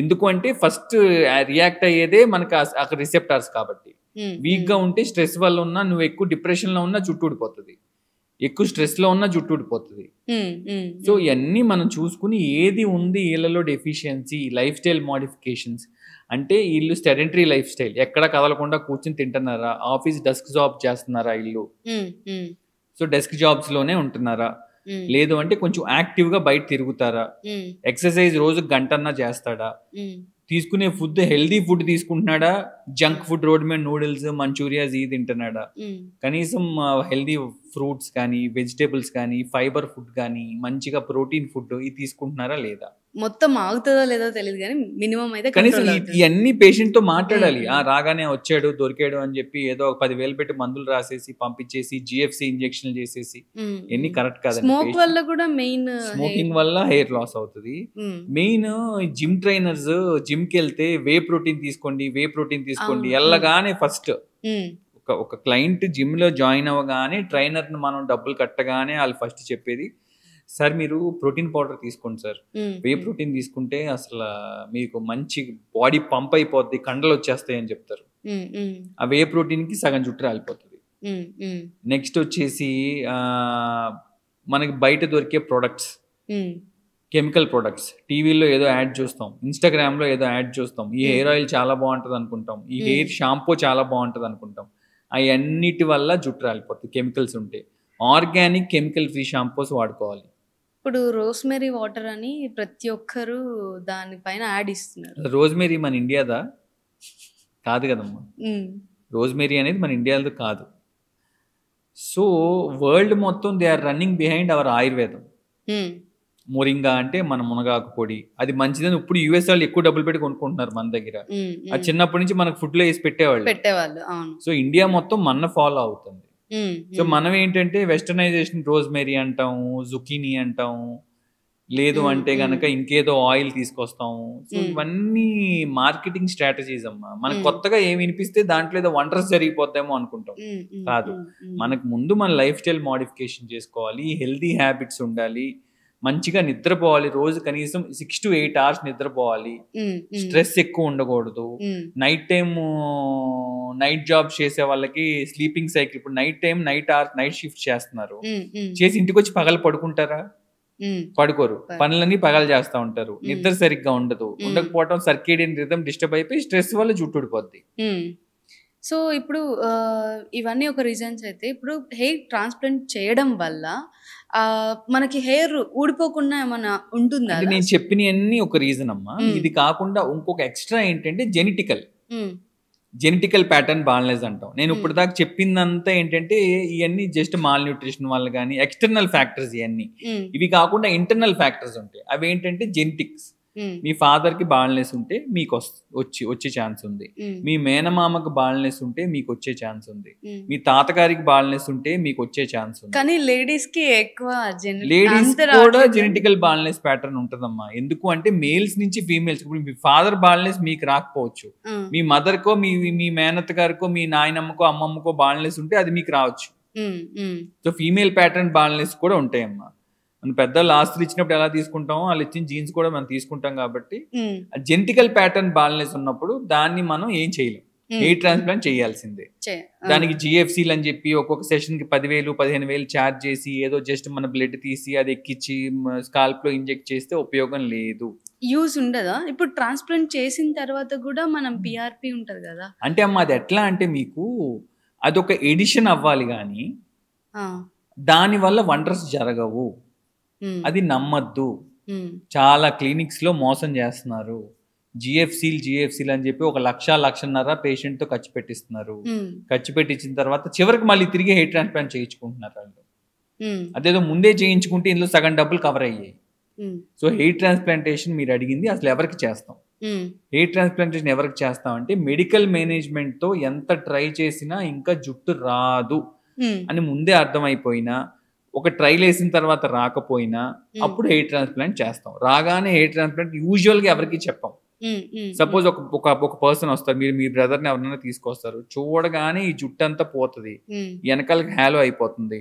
ఎందుకు అంటే ఫస్ట్ రియాక్ట్ అయ్యేదే మనకు అక్కడ రిసెప్టార్స్ కాబట్టి. వీక్ గా ఉంటే స్ట్రెస్ వల్ల ఉన్నా, నువ్వు ఎక్కువ డిప్రెషన్ లో ఉన్నా జుట్టు ఊడిపోతుంది, ఎక్కువ స్ట్రెస్ లో ఉన్నా జుట్టు ఊడిపోతుంది. సో ఇవన్నీ మనం చూసుకుని ఏది ఉంది వీళ్ళలో డెఫిషియన్సీ, లైఫ్ స్టైల్ మోడిఫికేషన్స్ అంటే వీళ్ళు సెడెంటరీ లైఫ్ స్టైల్, ఎక్కడ కదలకుండా కూర్చొని తింటున్నారా, ఆఫీస్ డెస్క్ జాబ్ చేస్తున్నారా ఇల్లు, సో డెస్క్ జాబ్స్ లోనే ఉంటున్నారా, లేదు అంటే కొంచెం యాక్టివ్ గా బయట తిరుగుతారా, ఎక్సర్సైజ్ రోజు గంటన్నా చేస్తాడా, తీసుకునే ఫుడ్ హెల్దీ ఫుడ్ తీసుకుంటున్నాడా, జంక్ ఫుడ్ రోడ్ మీద నూడిల్స్ మంచూరియాస్ ఇది తింటున్నాడా, కనీసం హెల్దీ ఫ్రూట్స్ కానీ వెజిటేబుల్స్ కానీ ఫైబర్ ఫుడ్ కానీ మంచిగా ప్రోటీన్ ఫుడ్ ఇది తీసుకుంటున్నారా లేదా. మొత్తం ఆగుతుందో లేదో తెలియదు కానీ మినిమం అయితే కనీసం ఇవన్నీ పేషెంట్ తో మాట్లాడాలి. రాగానే వచ్చాడు దొరికాడు అని చెప్పి ఏదో 10,000 పెట్టి మందులు రాసేసి పంపించేసి GFC ఇంజెక్షన్లు చేసేసి ఎన్ని కరెక్ట్ కాదు. స్మోక్ వల్ల కూడా మెయిన్, స్మోకింగ్ వల్ల హెయిర్ లాస్ అవుతుంది. మెయిన్ జిమ్ ట్రైనర్స్ జిమ్ కి వెళ్తే వే ప్రోటీన్ తీసుకోండి వెళ్ళగానే ఫస్ట్ ఒక క్లయింట్ జిమ్ లో జాయిన్ అవ్వగానే ట్రైనర్ ని మనం డబ్బులు కట్టగానే వాళ్ళు ఫస్ట్ చెప్పేది, సార్ మీరు ప్రోటీన్ పౌడర్ తీసుకోండి సార్, వే ప్రోటీన్ తీసుకుంటే అసలు మీకు మంచి బాడీ పంప్ అయిపోద్ది, కండలు వచ్చేస్తాయి అని చెప్తారు. ఆ వే ప్రోటీన్ కి సగం జుట్టు రాలిపోతుంది. నెక్స్ట్ వచ్చేసి మనకి బయట దొరికే ప్రొడక్ట్స్, కెమికల్ ప్రొడక్ట్స్, టీవీలో ఏదో యాడ్ చూస్తాం, ఇన్స్టాగ్రామ్ లో ఏదో యాడ్ చూస్తాం, ఈ హెయిర్ ఆయిల్ చాలా బాగుంటుంది అనుకుంటాం, ఈ హెయిర్ షాంపూ చాలా బాగుంటుంది అనుకుంటాం, అవన్నిటి వల్ల జుట్టు రాలిపోతుంది. కెమికల్స్ ఉంటే ఆర్గానిక్ కెమికల్ ఫ్రీ షాంపూస్ వాడుకోవాలి. ఇప్పుడు రోస్మెరీ వాటర్ అని ప్రతి ఒక్కరు దానిపైన యాడ్ ఇస్తున్నారు. రోజ్మెరీ మన ఇండియాదా కాదు కదమ్మా, రోజ్మెరీ అనేది మన ఇండియాలో కాదు. సో వరల్డ్ మొత్తం they are running behind our ఆయుర్వేదం. మొరింగా అంటే మన మునగాకు పొడి, అది మంచిదని ఇప్పుడు US వాళ్ళు ఎక్కువ డబ్బులు పెట్టి కొనుక్కుంటున్నారు మన దగ్గర. అది చిన్నప్పటి నుంచి మనకు ఫుడ్ లో వేసి పెట్టేవాళ్ళు. సో ఇండియా మొత్తం మన ఫాలో అవుతుంది. సో మనం ఏంటంటే వెస్టర్నైజేషన్, రోజ్మెరీ అంటాము, జుకీనీ అంటాము, లేదు అంటే గనక ఇంకేదో ఆయిల్ తీసుకొస్తాము. సో ఇవన్నీ మార్కెటింగ్ స్ట్రాటజీస్ అమ్మా. మనకు కొత్తగా ఏమి వినిపిస్తే దాంట్లో ఏదో వండర్స్ జరిగిపోతామో అనుకుంటాం. కాదు, మనకు ముందు మన లైఫ్ స్టైల్ మోడిఫికేషన్ చేసుకోవాలి, హెల్దీ హ్యాబిట్స్ ఉండాలి, మంచిగా నిద్రపోవాలి, రోజు కనీసం 6 to 8 hours నిద్రపోవాలి, స్ట్రెస్ ఎక్కువ ఉండకూడదు, నైట్ టైం నైట్ జాబ్ చేసే వాళ్ళకి స్లీపింగ్ సైకిల్, ఇప్పుడు నైట్ షిఫ్ట్ చేస్తున్నారు, చేసి ఇంటికి వచ్చి పగలు పడుకుంటారా? పడుకోరు. పనులన్నీ పగలు చేస్తా ఉంటారు, నిద్ర సరిగ్గా ఉండకపోవటం, సర్కేడియన్ రిథమ్ డిస్టర్బ్ అయిపోయి స్ట్రెస్ వల్ల జుట్టు ఊడిపోద్ది. సో ఇప్పుడు ఇవన్నీ ఒక రీజన్స్ అయితే, ఇప్పుడు హెయిర్ ట్రాన్స్ప్లాంట్ చేయడం వల్ల మనకి హెయిర్ ఊడిపోకుండా ఏమైనా ఉంటుందా? అంటే నేను చెప్పినవన్నీ ఒక రీజన్ అమ్మా. ఇది కాకుండా ఇంకొక ఎక్స్ట్రా ఏంటంటే జెనెటికల్ ప్యాటర్న్ బాల్నెస్ అంటాం. నేను ఇప్పుడు దాకా చెప్పిందంతా ఏంటంటే ఇవన్నీ జస్ట్ మాల్ న్యూట్రిషన్ వల్ల కానీ ఎక్స్టర్నల్ ఫ్యాక్టర్స్, ఇవన్నీ. ఇవి కాకుండా ఇంటర్నల్ ఫ్యాక్టర్స్ ఉంటాయి. అవి ఏంటంటే జెనెటిక్స్. మీ ఫాదర్ కి బాల్నెస్ ఉంటే మీకు వచ్చే ఛాన్స్ ఉంది, మీ మేనమామకి బాల్నెస్ ఉంటే మీకు వచ్చే ఛాన్స్ ఉంది, మీ తాతగారికి బాల్నెస్ ఉంటే మీకు వచ్చే ఛాన్స్ ఉంది. కానీ లేడీస్ కి ఎక్కువ కూడా జెనెటికల్ బాల్నెస్ ప్యాటర్న్ ఉంటదమ్మా. ఎందుకు అంటే మేల్స్ నుంచి ఫీమేల్స్, ఇప్పుడు మీ ఫాదర్ బాల్నెస్ మీకు రాకపోవచ్చు, మీ మదర్ కో మీ మేనత్త గారికో మీ నాయనమ్మకో అమ్మమ్మకో బాల్నెస్ ఉంటే అది మీకు రావచ్చు. సో ఫీమేల్ ప్యాటర్న్ బాల్నెస్ కూడా ఉంటాయమ్మా. మనం పెద్దలు ఆస్తులు ఇచ్చినప్పుడు ఎలా తీసుకుంటామో వాళ్ళు ఇచ్చిన జీన్స్ కూడా మనం తీసుకుంటాం. కాబట్టి జెనెటికల్ ప్యాటర్న్ బాల్నెస్ ఉన్నప్పుడు దాన్ని మనం ఏం చేయలేం, హెయిర్ ట్రాన్స్ప్లాంట్ చేయాల్సిందే. దానికి జిఎఫ్సీలు అని చెప్పి ఒక్కొక్క సెషన్ కి 10,000 15,000 ఛార్జ్ చేసి ఏదో జస్ట్ మన బ్లడ్ తీసి అది ఎక్కించి స్కాల్ప్ లో ఇంజెక్ట్ చేస్తే ఉపయోగం లేదు, యూజ్ ఉండదా? ఇప్పుడు ట్రాన్స్ప్లాంట్ చేసిన తర్వాత కూడా మనం పిఆర్పి ఉంటది కదా. అంటే అమ్మ అది ఎట్లా అంటే మీకు అదొక ఎడిషన్ అవ్వాలి కానీ దాని వల్ల వండర్స్ జరగవు, అది నమ్మద్దు. చాలా క్లినిక్స్ లో మోసం చేస్తున్నారు. జిఎఫ్సీలు అని చెప్పి 1,00,000-1,50,000 పేషెంట్ తో ఖర్చు పెట్టిస్తున్నారు. ఖర్చు పెట్టించిన తర్వాత చివరికి మళ్ళీ తిరిగి హెయిర్ ట్రాన్స్ప్లాంట్ చేయించుకుంటున్నారు వాళ్ళు. అదేదో ముందే చేయించుకుంటే ఇందులో సగం డబ్బులు కవర్ అయ్యాయి. సో హెయిర్ ట్రాన్స్ప్లాంటేషన్ మీరు అడిగింది అసలు ఎవరికి చేస్తాం, హెయిర్ ట్రాన్స్ప్లాంటేషన్ ఎవరికి చేస్తాం అంటే మెడికల్ మేనేజ్మెంట్ తో ఎంత ట్రై చేసినా ఇంకా జుట్టు రాదు అని ముందే అర్థమైపోయినా, ఒక ట్రైల్ వేసిన తర్వాత రాకపోయినా అప్పుడు హెయిర్ ట్రాన్స్ప్లాంట్ చేస్తాం. రాగానే హెయిర్ ట్రాన్స్ప్లాంట్ యూజువల్ గా ఎవరికి చెప్పాం. సపోజ్ ఒక పర్సన్ వస్తారు, మీరు మీ బ్రదర్ ని ఎవరైనా తీసుకొస్తారు, చూడగానే ఈ జుట్టు అంతా పోతుంది, వెనకాలకి హ్యాలో అయిపోతుంది,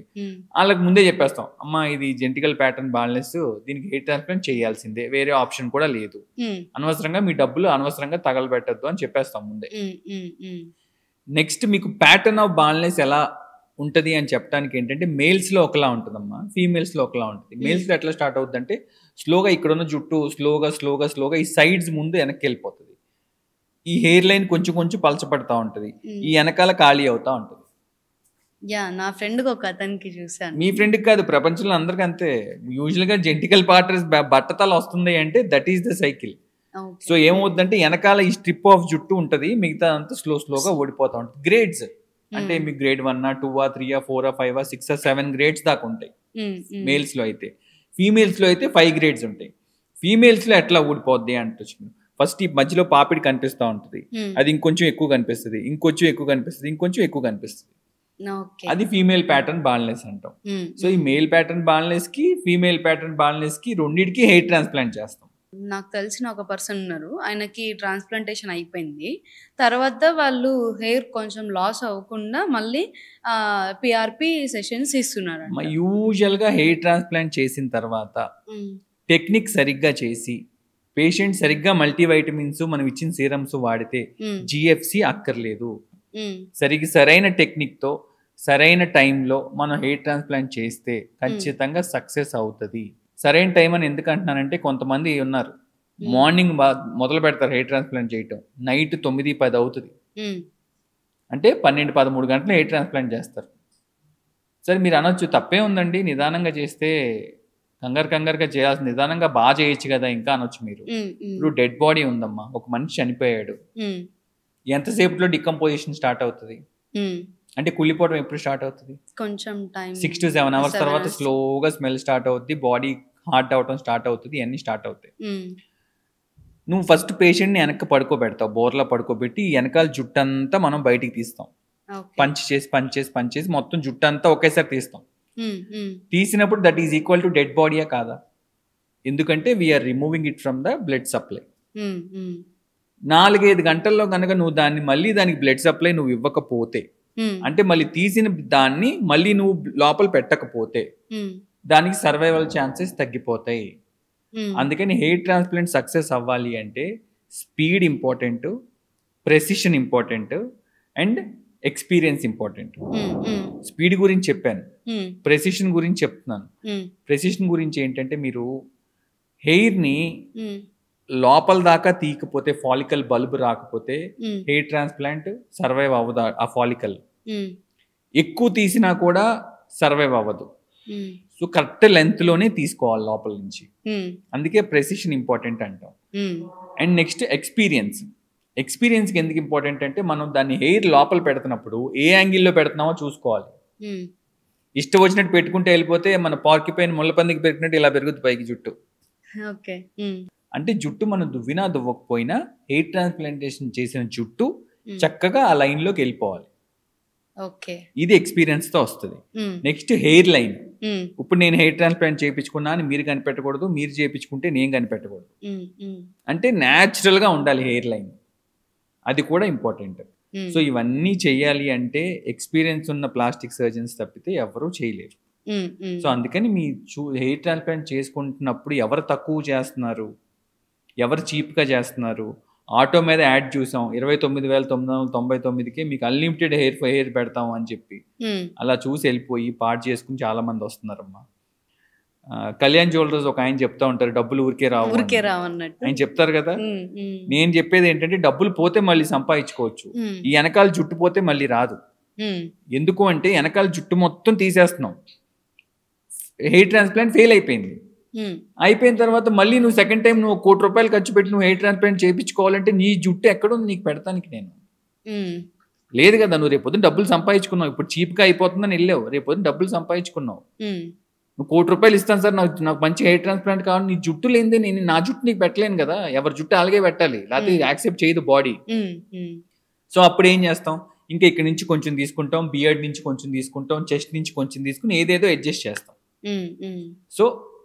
వాళ్ళకి ముందే చెప్పేస్తాం అమ్మా ఇది జెనెటికల్ ప్యాటర్న్ బాల్నెస్, దీనికి హెయిర్ ట్రాన్స్ప్లాంట్ చేయాల్సిందే, వేరే ఆప్షన్ కూడా లేదు, అనవసరంగా మీ డబ్బులు అనవసరంగా తగలబెట్టద్దు అని చెప్పేస్తాం ముందే. నెక్స్ట్ మీకు ప్యాటర్న్ ఆఫ్ బాల్నెస్ ఎలా ఉంటది అని చెప్పడానికి ఏంటంటే మేల్స్ లో ఒకలా ఉంటుందమ్మా, ఫీమేల్స్ లో ఒకలా ఉంటుంది. మేల్స్ లో ఎట్లా స్టార్ట్ అవుతుంది అంటే స్లోగా ఇక్కడ ఉన్న జుట్టు స్లోగా ఈ సైడ్స్ ముందు వెనక్కి వెళ్ళిపోతుంది, ఈ హెయిర్ లైన్ కొంచెం పలచపడతా ఉంటది, ఈ వెనకాల ఖాళీ అవుతా ఉంటది. నా ఫ్రెండ్ ఒక అతనికి చూసాను. మీ ఫ్రెండ్ కి కాదు, ప్రపంచంలో అందరికి అంతే. యూజువల్ గా జెనెటికల్ పార్టర్స్ బట్టతల వస్తుంది అంటే that is the cycle. So ఏమవుతుందంటే వెనకాల ఈ స్ట్రిప్ ఆఫ్ జుట్టు ఉంటది, మిగతా అంతా స్లోగా ఓడిపోతా ఉంటుంది. గ్రేడ్స్ అంటే మీకు గ్రేడ్ 1, 2, 3, 4, 5, 6, 7 గ్రేడ్స్ దాకా ఉంటాయి మేల్స్ లో అయితే. ఫీమేల్స్ లో అయితే 5 గ్రేడ్స్ ఉంటాయి. ఫీమేల్స్ లో ఎట్లా ఊడిపోద్ది అంటే ఫస్ట్ ఈ మధ్యలో పాపిడి కనిపిస్తూ ఉంటుంది, అది ఇంకొంచెం ఎక్కువ కనిపిస్తుంది, ఇంకొంచెం ఎక్కువ కనిపిస్తుంది, అది ఫీమేల్ ప్యాటర్న్ బాల్నెస్ అంటాం. సో ఈ మేల్ ప్యాటర్న్ బాల్నెస్ కి ఫీమేల్ ప్యాటర్న్ బాల్నెస్ కి రెండింటికి హెయిర్ ట్రాన్స్ప్లాంట్ చేస్తాం. నాకు తెలిసిన ఒక పర్సన్ ఉన్నారు, ఆయనకి ట్రాన్స్ప్లాంటేషన్ అయిపోయింది, తర్వాత వాళ్ళు హెయిర్ కొంచెం లాస్ అవ్వకుండా మళ్ళీ పిఆర్పి సెషన్స్ ఇస్తున్నారు. యూజువల్ గా హెయిర్ ట్రాన్స్ప్లాంట్ చేసిన తర్వాత టెక్నిక్ సరిగ్గా చేసి పేషెంట్ సరిగ్గా మల్టీవైటమిన్స్ మనం ఇచ్చిన సీరమ్స్ వాడితే జిఎఫ్సి అక్కర్లేదు. సరైన టెక్నిక్ తో సరైన టైంలో మనం హెయిర్ ట్రాన్స్ప్లాంట్ చేస్తే ఖచ్చితంగా సక్సెస్ అవుతుంది. సరైన టైం అని ఎందుకు అంటున్నానంటే కొంతమంది ఉన్నారు మార్నింగ్ మొదలు పెడతారు హెయిర్ ట్రాన్స్ప్లాంట్ చేయటం, నైట్ 9-10 అవుతుంది, అంటే 12-13 గంటలు హెయిర్ ట్రాన్స్ప్లాంట్ చేస్తారు. సరే మీరు అనొచ్చు తప్పే ఉందండి, నిదానంగా చేస్తే కంగారుగా చేయాల్సి, నిదానంగా బాగా చేయొచ్చు కదా ఇంకా అనొచ్చు మీరు. ఇప్పుడు డెడ్ బాడీ ఉందమ్మా, ఒక మనిషి చనిపోయాడు, ఎంతసేపులో డికంపోజిషన్ స్టార్ట్ అవుతుంది అంటే కుళ్ళిపోవడం ఎప్పుడు స్టార్ట్ అవుతుంది? కొంచెం టైం, 6 to 7 hours తర్వాత స్లోగా స్మెల్ స్టార్ట్ అవుతుంది, బాడీ హార్ట్ అవటం స్టార్ట్ అవుతుంది, ఇవన్నీ స్టార్ట్ అవుతాయి. నువ్వు ఫస్ట్ పేషెంట్ని వెనక్కి పడుకోబెడతావు, బోర్లా పడుకోబెట్టి వెనకాల జుట్టంతా మనం బయటికి తీస్తాం, పంచ్ చేసి మొత్తం జుట్టంతా ఒకేసారి తీస్తాం. తీసినప్పుడు that is equal to dead బాడీయా కాదా? ఎందుకంటే we are removing it from the blood supply. 4-5 గంటల్లో కనుక నువ్వు దానికి బ్లడ్ సప్లై నువ్వు ఇవ్వకపోతే, అంటే మళ్ళీ తీసిన దాన్ని మళ్ళీ నువ్వు లోపల పెట్టకపోతే దానికి సర్వైవల్ ఛాన్సెస్ తగ్గిపోతాయి. అందుకని హెయిర్ ట్రాన్స్ప్లాంట్ సక్సెస్ అవ్వాలి అంటే speed important, precision important, and experience important. Speed గురించి చెప్పాను, ప్రెసిషన్ గురించి చెప్తున్నాను. ప్రెసిషన్ గురించి ఏంటంటే మీరు హెయిర్ని లోపల దాకా తీయకపోతే, ఫాలికల్ బల్బ్ రాకపోతే హెయిర్ ట్రాన్స్ప్లాంట్ సర్వైవ్ అవ్వదు. ఆ ఫాలికల్ ఎక్కువ తీసినా కూడా సర్వైవ్ అవ్వదు. సో కరెక్ట్ లెంత్ లోనే తీసుకోవాలి లోపల నుంచి. అందుకే ప్రెసిషన్ ఇంపార్టెంట్ అంటాం. And next experience. ఎక్స్పీరియన్స్కి ఎందుకు ఇంపార్టెంట్ అంటే మనం దాన్ని హెయిర్ లోపల పెడుతున్నప్పుడు ఏ యాంగిల్లో పెడుతున్నామో చూసుకోవాలి. ఇష్టం వచ్చినట్టు పెట్టుకుంటే వెళ్ళిపోతే మన పార్కిపోయిన ముళ్ళపందికి పెరిగినట్టు ఇలా పెరుగుతుంది పైకి జుట్టు. అంటే జుట్టు మనం దువ్వినా దువ్వకపోయినా హెయిర్ ట్రాన్స్ప్లాంటేషన్ చేసిన జుట్టు చక్కగా ఆ లైన్లోకి వెళ్ళిపోవాలి. ఇది ఎక్స్పీరియన్స్ తో వస్తుంది. Next hair line. ఇప్పుడు నేను హెయిర్ ట్రాన్స్ప్లాంట్ చేయించుకున్నా అని మీరు కనిపెట్టకూడదు, మీరు చేయించుకుంటే నేను కనిపెట్టకూడదు. అంటే న్యాచురల్ గా ఉండాలి హెయిర్ లైన్, అది కూడా ఇంపార్టెంట్. సో ఇవన్నీ చెయ్యాలి అంటే ఎక్స్పీరియన్స్ ఉన్న ప్లాస్టిక్ సర్జన్స్ తప్పితే ఎవరు చేయలేరు. సో అందుకని మీ హెయిర్ ట్రాన్స్ప్లాంట్ చేసుకుంటున్నప్పుడు ఎవరు తక్కువ చేస్తున్నారు, ఎవరు చీప్గా చేస్తున్నారు. ఆటో మీద యాడ్ చూసాం 29,999కే మీకు అన్లిమిటెడ్ హెయిర్ పెడతాం అని చెప్పి అలా చూసి వెళ్ళిపోయి పాడు చేసుకుని చాలా మంది వస్తున్నారమ్మా. కళ్యాణ్ జ్యువెలర్స్ ఒక ఆయన చెప్తా ఉంటారు, డబ్బులు ఊరికే రావు ఆయన చెప్తారు కదా. నేను చెప్పేది ఏంటంటే డబ్బులు పోతే మళ్ళీ సంపాదించుకోవచ్చు, ఈ వెనకాల జుట్టు పోతే మళ్ళీ రాదు. ఎందుకు అంటే వెనకాల జుట్టు మొత్తం తీసేస్తున్నాం. హెయిర్ ట్రాన్స్ప్లాంట్ ఫెయిల్ అయిపోయింది. అయిపోయిన తర్వాత మళ్ళీ నువ్వు సెకండ్ టైం నువ్వు ₹1,00,00,000 ఖర్చు పెట్టి నువ్వు హెయిర్ ట్రాన్స్ప్లాంట్ చేయించుకోవాలంటే నీ జుట్టు ఎక్కడుంది నీకు పెడతానికి? నేను లేదు కదా. నువ్వు రేపొద్దున డబ్బులు సంపాదించుకున్నావు, ఇప్పుడు చీప్గా అయిపోతుందని వెళ్ళావు, రేపొద్దున డబ్బులు సంపాదించుకున్నావు. నువ్వు ₹1,00,00,000 ఇస్తాను సార్ నాకు మంచి హెయిర్ ట్రాన్స్ప్లాంట్ కావాలి, నీ జుట్టు లేనిదే నేను నా జుట్టు నీకు పెట్టలేను కదా. ఎవరి జుట్టు అలాగే పెట్టాలి, లేకపోతే యాక్సెప్ట్ చేయదు బాడీ. సో అప్పుడు ఏం చేస్తాం, ఇంకా ఇక్కడ నుంచి కొంచెం తీసుకుంటాం, బియర్డ్ నుంచి కొంచెం తీసుకుంటాం, చెస్ట్ నుంచి కొంచెం తీసుకుని ఏదేదో అడ్జస్ట్ చేస్తాం. సో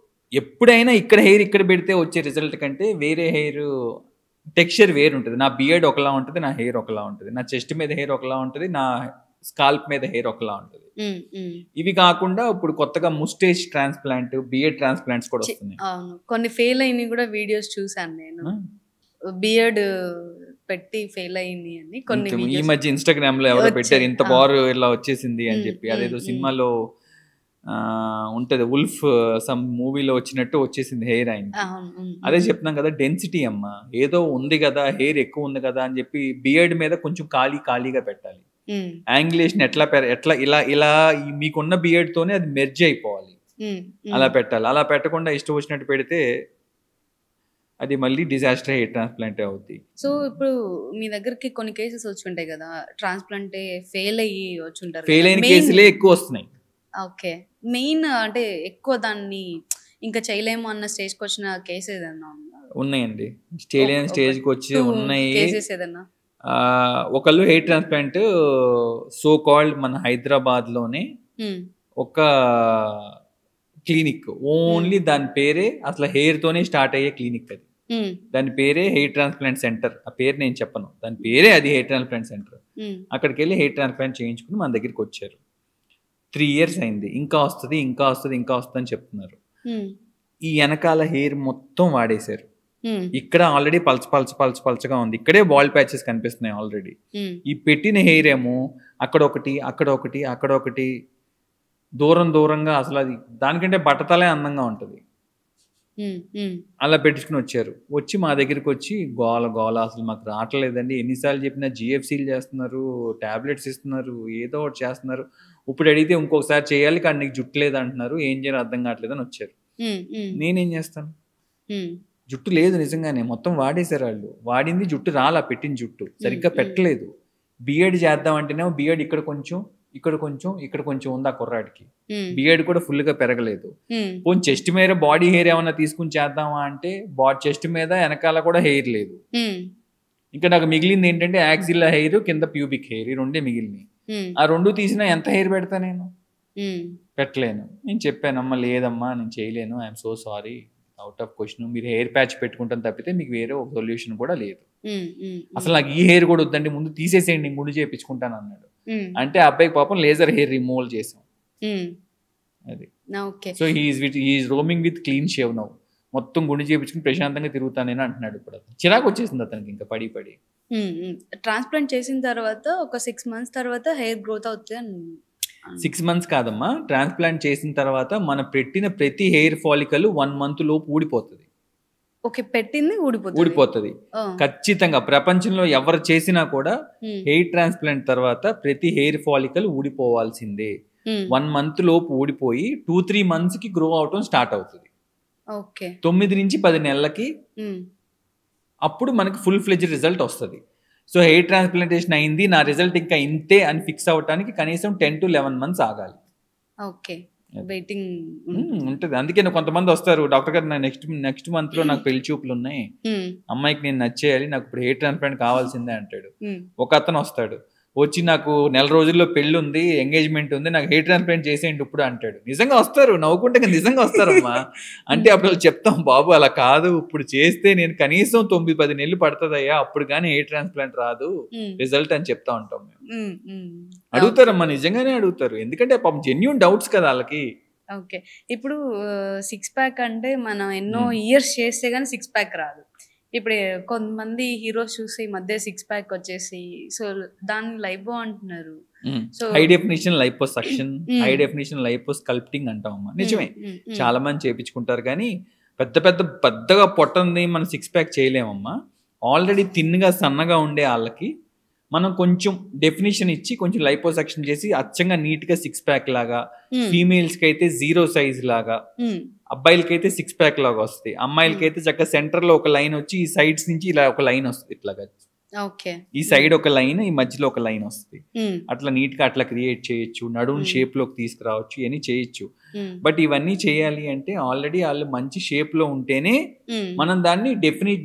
ఎప్పుడైనా ఇక్కడ హెయిర్ ఇక్కడ పెడితే వచ్చే రిజల్ట్ కంటే వేరే హెయిర్ టెక్స్చర్ వేరు ఉంటుంది. నా బియర్డ్ ఒకలా ఉంటుంది, నా హెయిర్ ఒకలా ఉంటుంది, నా చెస్ట్ మీద హెయిర్ ఒకలా ఉంటుంది, నా స్కాల్ప్ మీద హెయిర్ ఒకలా ఉంటుంది. ఇవి కాకుండా ఇప్పుడు కొత్తగా ముస్టేజ్ ట్రాన్స్ప్లాంట్, బియర్డ్ ట్రాన్స్ప్లాంట్స్ కూడా వస్తున్నాయి. కొన్ని ఫెయిల్ అయినాయి కూడా వీడియోస్ చూసాను నేను, బియర్డ్ పెట్టి ఫెయిల్ అయింది అని. కొన్ని ఈ మధ్య ఇన్స్టాగ్రామ్ లో ఎవరో పెట్టారు, ఇంత బార్ ఇలా వచ్చేసింది అని చెప్పి. అదేదో సినిమాలో ఉంటది, ఉల్ఫ్ సమ్ మూవీలో వచ్చినట్టు వచ్చేసింది హెయిర్ ఆయన. అదే చెప్తున్నాం కదా, డెన్సిటీ అమ్మ. ఏదో ఉంది కదా, హెయిర్ ఎక్కువ ఉంది కదా అని చెప్పి బియర్డ్ మీద కొంచెం ఖాళీగా పెట్టాలి. యాంగిలేషన్ ఎట్లా ఇలా ఇలా మీకున్న బియర్డ్ తోనే అది మెర్జ్ అయిపోవాలి, అలా పెట్టాలి. అలా పెట్టకుండా ఇష్టం వచ్చినట్టు పెడితే అది మళ్ళీ డిజాస్టర్ హెయిర్ ట్రాన్స్ప్లాంట్ అవుద్ది. సో ఇప్పుడు మీ దగ్గరికి కొన్ని కేసెస్ వచ్చి ఉంటాయి కదా, ట్రాన్స్ప్లాంట్ ఫెయిల్ అయ్యి వచ్చి ఉంటారు. ఫెయిల్ అయిన కేసులే ఎక్కువ వస్తున్నాయి. ఓకే, మెయిన్ అంటే ఎక్కువ దాన్ని ఇంకా చేయలేము అన్న స్టేజ్కి వచ్చిన కేసు ఏదన్నా ఉన్నాయండి? చేయలేని స్టేజ్కి వచ్చి ఉన్నాయి కేసెస్ ఏదన్నా? ఒకళ్ళు హెయిర్ ట్రాన్స్ప్లాంట్ సో కాల్డ్ మన హైదరాబాద్ లోనే ఒక క్లినిక్, ఓన్లీ దాని పేరే అసలు హెయిర్ తోనే స్టార్ట్ అయ్యే క్లినిక్ అది. దాని పేరే హెయిర్ ట్రాన్స్ప్లాంట్ సెంటర్. ఆ పేరు నేను చెప్పను, దాని పేరే అది హెయిర్ ట్రాన్స్ప్లాంట్ సెంటర్. అక్కడికి వెళ్ళి హెయిర్ ట్రాన్స్ప్లాంట్ చేయించుకుని మన దగ్గరికి వచ్చారు. 3 years అయింది, ఇంకా వస్తుంది అని చెప్తున్నారు. ఈ వెనకాల హెయిర్ మొత్తం వాడేశారు. ఇక్కడ ఆల్రెడీ పల్చగా ఉంది, ఇక్కడే బాల్ ప్యాచెస్ కనిపిస్తున్నాయి ఆల్రెడీ. ఈ పెట్టిన హెయిర్ ఏమో అక్కడొకటి దూరంగా, అసలు అది దానికంటే బట్టతలే అందంగా ఉంటుంది. అలా పెట్టించుకుని వచ్చి మా దగ్గరికి వచ్చి గోల అసలు మాకు రావట్లేదండి, ఎన్నిసార్లు చెప్పినా GFCలు చేస్తున్నారు, టాబ్లెట్స్ ఇస్తున్నారు, ఏదో ఒకటి చేస్తున్నారు, ఇప్పుడు అడిగితే ఇంకొకసారి చేయాలి కానీ నీకు జుట్టు లేదు అంటున్నారు, ఏం చేయాలి అర్థం కావట్లేదని వచ్చారు. నేనేం చేస్తాను, జుట్టు లేదు నిజంగానే, మొత్తం వాడేశారు వాళ్ళు. వాడింది జుట్టు రాలా, పెట్టిన జుట్టు సరిగ్గా పెట్టలేదు. బియర్డ్ చేద్దాం అంటేనేమో బియర్డ్ ఇక్కడ కొంచెం ఉంది ఆ కుర్రాడికి, బియర్డ్ కూడా ఫుల్ గా పెరగలేదు. పోనీ చెస్ట్ మీద బాడీ హెయిర్ ఏమన్నా తీసుకుని చేద్దామా అంటే చెస్ట్ మీద వెనకాల కూడా హెయిర్ లేదు. ఇంకా నాకు మిగిలింది ఏంటంటే యాక్సిల్లా హెయిర్, కింద ప్యూబిక్ హెయిర్, ఈ రెండే మిగిలినాయి. ఆ రెండు తీసినా ఎంత హెయిర్ పెడతా నేను? పెట్టలేను. నేను చెప్పానమ్మా, లేదమ్మా నేను చేయలేను, I'm so sorry, out of question, మీరు హెయిర్ ప్యాచ్ పెట్టుకుంటాను తప్పితే మీకు వేరే ఒక సొల్యూషన్ కూడా లేదు. అసలు నాకు ఈ హెయిర్ కూడా వద్దండి, ముందు తీసేసేయండి, నేను గుండు చేయించుకుంటాను అన్నాడు. అంటే అబ్బాయికి పాపం లేజర్ హెయిర్ రిమూవల్ చేసాం. అది so he is roaming with clean shave now. మొత్తం గుండు చేయించుకుని ప్రశాంతంగా తిరుగుతానని అంటున్నాడు. ఇప్పుడు అతను చిరాకు వచ్చేసింది అతనికి ఇంకా పడి. ట్రాన్స్ప్లాంట్ చేసిన తర్వాత ఒక 6 months తర్వాత హెయిర్ గ్రోత్ అవుతుంది అని 6 months కాదమ్మా, ట్రాన్స్ప్లాంట్ చేసిన తర్వాత మన పెట్టిన ప్రతి హెయిర్ ఫాలికల్ 1 month లోపు ఊడిపోతుంది. ఓకే, పెట్టింది ఊడిపోతుంది ఖచ్చితంగా. ప్రపంచంలో ఎవరు చేసినా కూడా హెయిర్ ట్రాన్స్ప్లాంట్ తర్వాత ప్రతి హెయిర్ ఫాలికల్ ఊడిపోవాల్సిందే. 1 month లోపు ఊడిపోయి 2-3 months కి గ్రో అవటం స్టార్ట్ అవుతుంది. 9 నుంచి 10 నెలలకి అప్పుడు మనకి ఫుల్ ఫ్లెడ్జ్ రిజల్ట్ వస్తుంది. సో హెయిర్ ట్రాన్స్ప్లాంటేషన్ అయింది, నా రిజల్ట్ ఇంకా ఇంతే అని ఫిక్స్ అవ్వడానికి కనీసం 10 to 11 months ఆగాలి. వెయిటింగ్ ఉంటుంది. అందుకే కొంతమంది వస్తారు, డాక్టర్ గారు నెక్స్ట్ మంత్ లో నాకు పెళ్లి చూపులు ఉన్నాయి, అమ్మాయికి నేను నచ్చేయాలి, నాకు ఇప్పుడు హెయిర్ ట్రాన్స్ప్లాంట్ కావాల్సిందే అంటాడు. ఒక అతను వస్తాడు, వచ్చి నాకు 1 రోజుల్లో పెళ్లి ఉంది, ఎంగేజ్మెంట్ ఉంది, నాకు హెయిర్ ట్రాన్స్ప్లాంట్ చేసేయండి ఇప్పుడు అంటాడు. నిజంగా వస్తారు, నవ్వుకుంటే నిజంగా వస్తారమ్మా. అంటే అప్పుడు చెప్తాం, బాబు అలా కాదు, ఇప్పుడు చేస్తే నేను కనీసం 9-10 నెలలు పడుతుందయ్యా, అప్పుడు కానీ హెయిర్ ట్రాన్స్ప్లాంట్ రాదు రిజల్ట్ అని చెప్తా ఉంటాం మేము. అడుగుతారమ్మా, నిజంగానే అడుగుతారు, ఎందుకంటే పాపం జెన్యూన్ డౌట్స్ కదా వాళ్ళకి. ఓకే, ఇప్పుడు 6 pack అంటే మనం ఎన్నో ఇయర్స్ చేస్తే గానీ 6 pack రాదు. ఇప్పుడు కొంతమంది హీరోస్ చూసి ఈ మధ్య 6 pack వచ్చేసి సో దాన్ని లైపో అంటున్నారు. So high definition liposuction, high definition liposculpting అంటామమ్మా. నిజమే, చాలా మంది చేపించుకుంటారు, కానీ పెద్దగా పొట్టంది మనం 6 pack చేయలేమమ్మా. ఆల్రెడీ తిన్నగా సన్నగా ఉండే వాళ్ళకి మనం కొంచెం డెఫినిషన్ ఇచ్చి కొంచెం లైపోసక్షన్ చేసి అచ్చంగా నీట్ గా 6 pack లాగా, ఫీమేల్స్ కి అయితే 0 size లాగా, అబ్బాయిలకైతే 6 pack లాగా వస్తాయి, అమ్మాయిలకైతే చక్కగా సెంటర్ లో ఒక లైన్ వచ్చి ఈ సైడ్స్ నుంచి ఇలా ఒక లైన్ వస్తుంది, ఇట్లాగా ఈ సైడ్ ఒక లైన్, ఈ మధ్యలో ఒక లైన్ వస్తుంది. అట్లా నీట్ గా అట్లా క్రియేట్ చేయొచ్చు, నడుము షేప్ లోకి తీసుకురావచ్చు, ఇవన్నీ చేయొచ్చు. బట్ ఇవన్నీ చేయాలి అంటే ఆల్రెడీ వాళ్ళు మంచి షేప్ లో ఉంటేనే మనం దాన్ని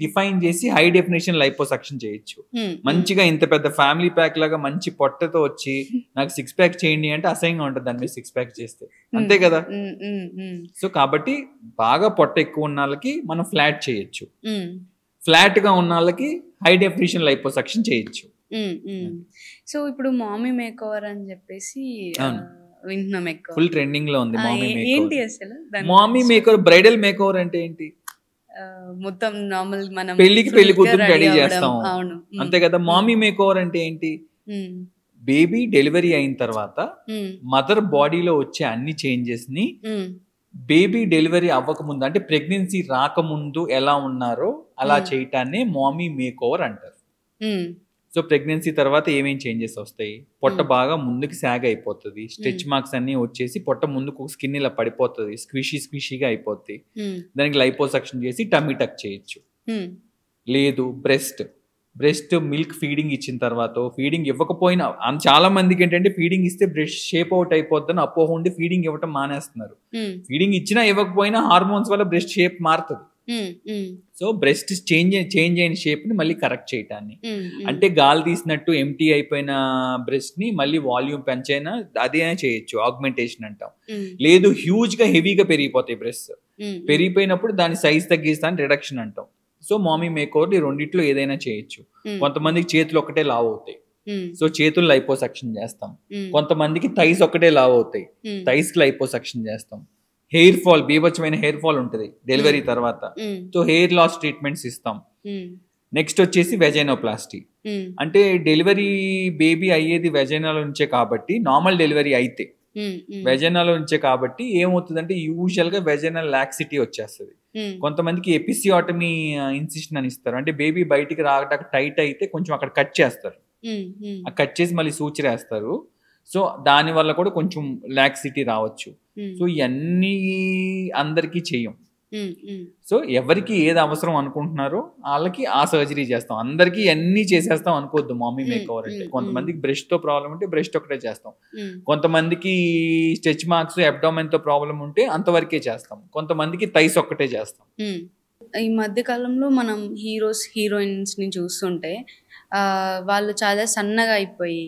డిఫైన్ చేసి హై డెఫినేషన్ లైపోసక్షన్ చేయొచ్చు. మంచిగా ఇంత పెద్ద ఫ్యామిలీ ప్యాక్ లాగా మంచి పొట్టతో వచ్చి నాకు 6 pack చేయండి అంటే అసహ్యంగా ఉంటుంది దాని మీద 6 pack చేస్తే, అంతే కదా. సో కాబట్టి బాగా పొట్ట ఎక్కువ ఉన్న వాళ్ళకి మనం ఫ్లాట్ చేయొచ్చు, ఫ్లాట్ గా ఉన్న వాళ్ళకి హై డెఫినిషన్ లైపోసక్షన్ చేయొచ్చు. సో ఇప్పుడు మామీ మేక్ ఓవర్ అని చెప్పేసి వింటున్నాం, ఎక్కువ ఫుల్ ట్రెండింగ్ లో ఉంది మామీ మేక్ ఓవర్. ఏంటి అసలు mommy makeover? Bridal makeover అంటే ఏంటి? మొత్తం నార్మల్ మనం పెళ్లికి పెళ్లి కూతురు రెడీ చేస్తాం, అంతే కదా. మామీ మేక్ ఓవర్ అంటే ఏంటి? బేబీ డెలివరీ అయిన తర్వాత మదర్ బాడీలో వచ్చే అన్ని చేంజెస్ ని బేబీ డెలివరీ అవ్వకముందు, అంటే ప్రెగ్నెన్సీ రాకముందు ఎలా ఉన్నారో అలా చేయటాన్ని మామీ మేక్ ఓవర్ అంటారు. సో ప్రెగ్నెన్సీ తర్వాత ఏమేం చేంజెస్ వస్తాయి? పొట్ట బాగా ముందుకు సాగ్ అయిపోతుంది, స్ట్రెచ్ మార్క్స్ అన్ని వచ్చేసి పొట్ట ముందుకు స్కిన్ ఇలా పడిపోతుంది, స్క్విషీగా అయిపోద్ది. దానికి లైపోసక్షన్ చేసి టమ్మీ టక్ చేయొచ్చు. లేదు బ్రెస్ట్ మిల్క్ ఫీడింగ్ ఇచ్చిన తర్వాత, ఫీడింగ్ ఇవ్వకపోయినా చాలా మందికి ఏంటంటే ఫీడింగ్ ఇస్తే బ్రెస్ట్ షేప్ అవుట్ అయిపోద్దని అపోహ ఉండి ఫీడింగ్ ఇవ్వటం మానేస్తున్నారు. ఫీడింగ్ ఇచ్చినా ఇవ్వకపోయినా హార్మోన్స్ వల్ల బ్రెస్ట్ షేప్ మారుతుంది. సో బ్రెస్ట్ చేంజ్ అయిన షేప్ ని మళ్ళీ కరెక్ట్ చేయటాన్ని, అంటే గాలి తీసినట్టు ఎంటీ అయిపోయిన బ్రెస్ట్ ని మళ్ళీ వాల్యూమ్ పెంచైనా అదే చేయొచ్చు, ఆగ్మెంటేషన్ అంటాం. లేదు హ్యూజ్ గా హెవీగా పెరిగిపోతాయి బ్రెస్ట్, పెరిగిపోయినప్పుడు దాని సైజ్ తగ్గిస్తాను రిడక్షన్ అంటాం. సో మామీ మేక్ ఓవర్ ఈ రెండిట్లో ఏదైనా చేయొచ్చు. కొంతమందికి చేతులు ఒకటే లావ్ అవుతాయి, సో చేతులు లైపోసక్షన్ చేస్తాం. కొంతమందికి థైస్ ఒకటే లావ్ అవుతాయి, థైస్ కి లైపోసక్షన్ చేస్తాం. హెయిర్ ఫాల్, బీభత్సమైన హెయిర్ ఫాల్ ఉంటుంది డెలివరీ తర్వాత, సో హెయిర్ లాస్ ట్రీట్మెంట్స్ ఇస్తాం. నెక్స్ట్ వచ్చేసి వెజైనోప్లాస్టీ, అంటే డెలివరీ బేబీ అయ్యేది వెజైనాలో నుంచే కాబట్టి, నార్మల్ డెలివరీ అయితే వెజైనాలో నుంచే కాబట్టి ఏమవుతుందంటే యూజువల్ గా వెజైనల్ లాక్సిటీ వచ్చేస్తుంది. కొంతమందికి ఎపిసియాటమీ ఇన్సిషన్ అని ఇస్తారు, అంటే బేబీ బయటికి రావడానికి టైట్ అయితే కొంచెం అక్కడ కట్ చేస్తారు, ఆ కట్ చేసి మళ్ళీ సూచరేస్తారు. సో దాని వల్ల కూడా కొంచెం లాక్సిటీ రావచ్చు. సో ఇవన్నీ అందరికీ చెయ్యం. సో ఎవరికి ఏది అవసరం అనుకుంటున్నారో వాళ్ళకి ఆ సర్జరీ చేస్తాం, అందరికి అన్ని చేసేస్తాం అనుకోవద్దు మామీ మేక్ ఓవర్ అంటే. కొంతమందికి బ్రెస్ట్ తో ప్రాబ్లం ఉంటే బ్రెస్ట్ ఒకటే చేస్తాం, కొంతమందికి స్ట్రెచ్ మార్క్స్ అబ్డామెన్ తో ప్రాబ్లం ఉంటే అంతవరకే చేస్తాం, కొంతమందికి థైస్ ఒక్కటే చేస్తాం. ఈ మధ్య కాలంలో మనం హీరోయిన్స్ ని చూస్తుంటే వాళ్ళు చాలా సన్నగా అయిపోయి,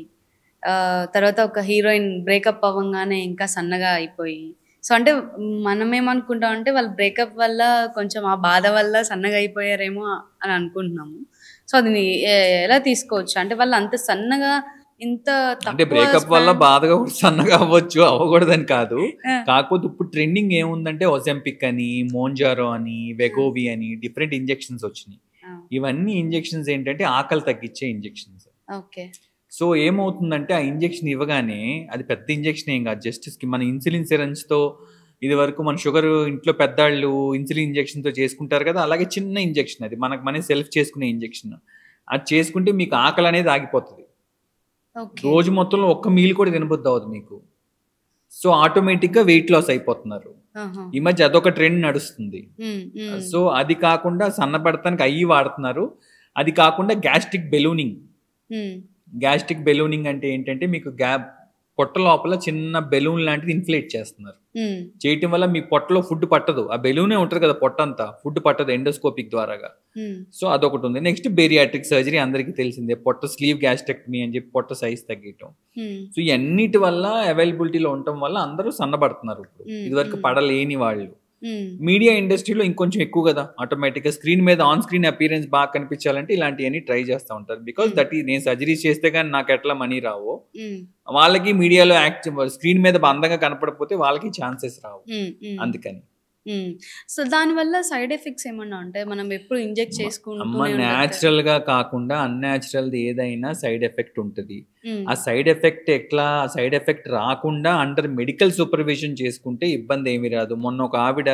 తర్వాత ఒక హీరోయిన్ బ్రేకప్ అవ్వగానే ఇంకా సన్నగా అయిపోయి, సో అంటే మనం ఏమనుకుంటాం అంటే వాళ్ళు బ్రేకప్ వల్ల కొంచెం ఆ బాధ వల్ల సన్నగా అయిపోయారేమో అని అనుకుంటున్నాము. సో అది ఎలా తీసుకోవచ్చు? అంటే వాళ్ళు అంత సన్నగా ఇంత అంటే తక్కువ బ్రేకప్ వల్ల span- బాధగా కూడా సన్నగా అవ్వచ్చు, అవ్వకూడదని కాదు. ఆ, కాకపోతే ఇప్పుడు ట్రెండింగ్ ఏముందంటే ఒజెంపిక్ అని, మోంజారో అని, వెగోవి అని డిఫరెంట్ ఇంజెక్షన్స్ వచ్చినాయి. ఆ, ఇవన్నీ ఇంజెక్షన్స్ ఏంటంటే ఆకలి తగ్గించే ఇంజెక్షన్స్. ఓకే. సో ఏమవుతుందంటే ఆ ఇంజెక్షన్ ఇవ్వగానే, అది పెద్ద ఇంజెక్షన్ ఏం కాదు, జస్ట్ మన ఇన్సులిన్ సిరంజ్తో, ఇది వరకు మన షుగర్ ఇంట్లో పెద్దవాళ్ళు ఇన్సులిన్ ఇంజెక్షన్తో చేసుకుంటారు కదా, అలాగే చిన్న ఇంజెక్షన్ అది, మన సెల్ఫ్ చేసుకునే ఇంజెక్షన్. అది చేసుకుంటే మీకు ఆకలి అనేది ఆగిపోతుంది. ఓకే. రోజు మొత్తంలో ఒక్క మీల్ కూడా తినబుద్ధి అవ్వదు మీకు. సో ఆటోమేటిక్గా వెయిట్ లాస్ అయిపోతున్నారు. ఆహా. ఈ మధ్య అదొక ట్రెండ్ నడుస్తుంది. ఉమ్, ఉమ్, సో అది కాకుండా సన్నపడటానికి అయ్యి వాడుతున్నారు. అది కాకుండా గ్యాస్ట్రిక్ బెలూనింగ్. ఉమ్, గ్యాస్ట్రిక్ బెలూనింగ్ అంటే ఏంటంటే మీకు పొట్ట లోపల చిన్న బెలూన్ లాంటిది ఇన్ఫ్లేట్ చేస్తున్నారు. ఉమ్, చేయటం వల్ల మీ పొట్టలో ఫుడ్ పట్టదు, ఆ బెలూనే ఉంటుంది కదా పొట్ట అంతా, ఫుడ్ పట్టదు ఎండోస్కోపిక్ ద్వారాగా. ఉమ్, సో అదొకటి ఉంది. నెక్స్ట్ బేరియాట్రిక్ సర్జరీ, అందరికీ తెలిసిందే, పొట్ట స్లీవ్ గ్యాస్ట్రెక్టమీ అని చెప్పి పొట్ట సైజ్ తగ్గటం. ఉమ్, సో ఇవన్నిటి వల్ల అవైలబిలిటీలో ఉండటం వల్ల అందరూ సన్నబడుతున్నారు ఇప్పుడు, ఇదివరకు పడలేని వాళ్ళు. ఉమ్, మీడియా ఇండస్ట్రీలో ఇంకొంచెం ఎక్కువ కదా, ఆటోమేటిక్గా స్క్రీన్ మీద ఆన్ స్క్రీన్ అపీరెన్స్ బాగా కనిపించాలంటే ఇలాంటివన్నీ ట్రై చేస్తూ ఉంటారు. బికాస్ దట్ ఈ నేను సర్జరీస్ చేస్తే కానీ నాకు ఎట్లా మనీ రావో, ఉమ్, వాళ్ళకి మీడియాలో యాక్ట్ స్క్రీన్ మీద అందంగా కనపడకపోతే వాళ్ళకి ఛాన్సెస్ రావు, ఉమ్, ఉమ్. అందుకని. సో దానివల్ల సైడ్ ఎఫెక్ట్స్ ఏమన్నా ఉంటాయి? మనం ఎప్పుడు ఇంజెక్ట్ అమ్మ చేసుకుంటూనే న్యాచురల్ గా కాకుండా అన్యాచురల్ ఏదైనా సైడ్ ఎఫెక్ట్ ఉంటుంది. ఆ సైడ్ ఎఫెక్ట్ ఎట్లా, సైడ్ ఎఫెక్ట్ రాకుండా అండర్ మెడికల్ సూపర్విజన్ చేసుకుంటే ఇబ్బంది ఏమీ రాదు. మొన్న ఒక ఆవిడ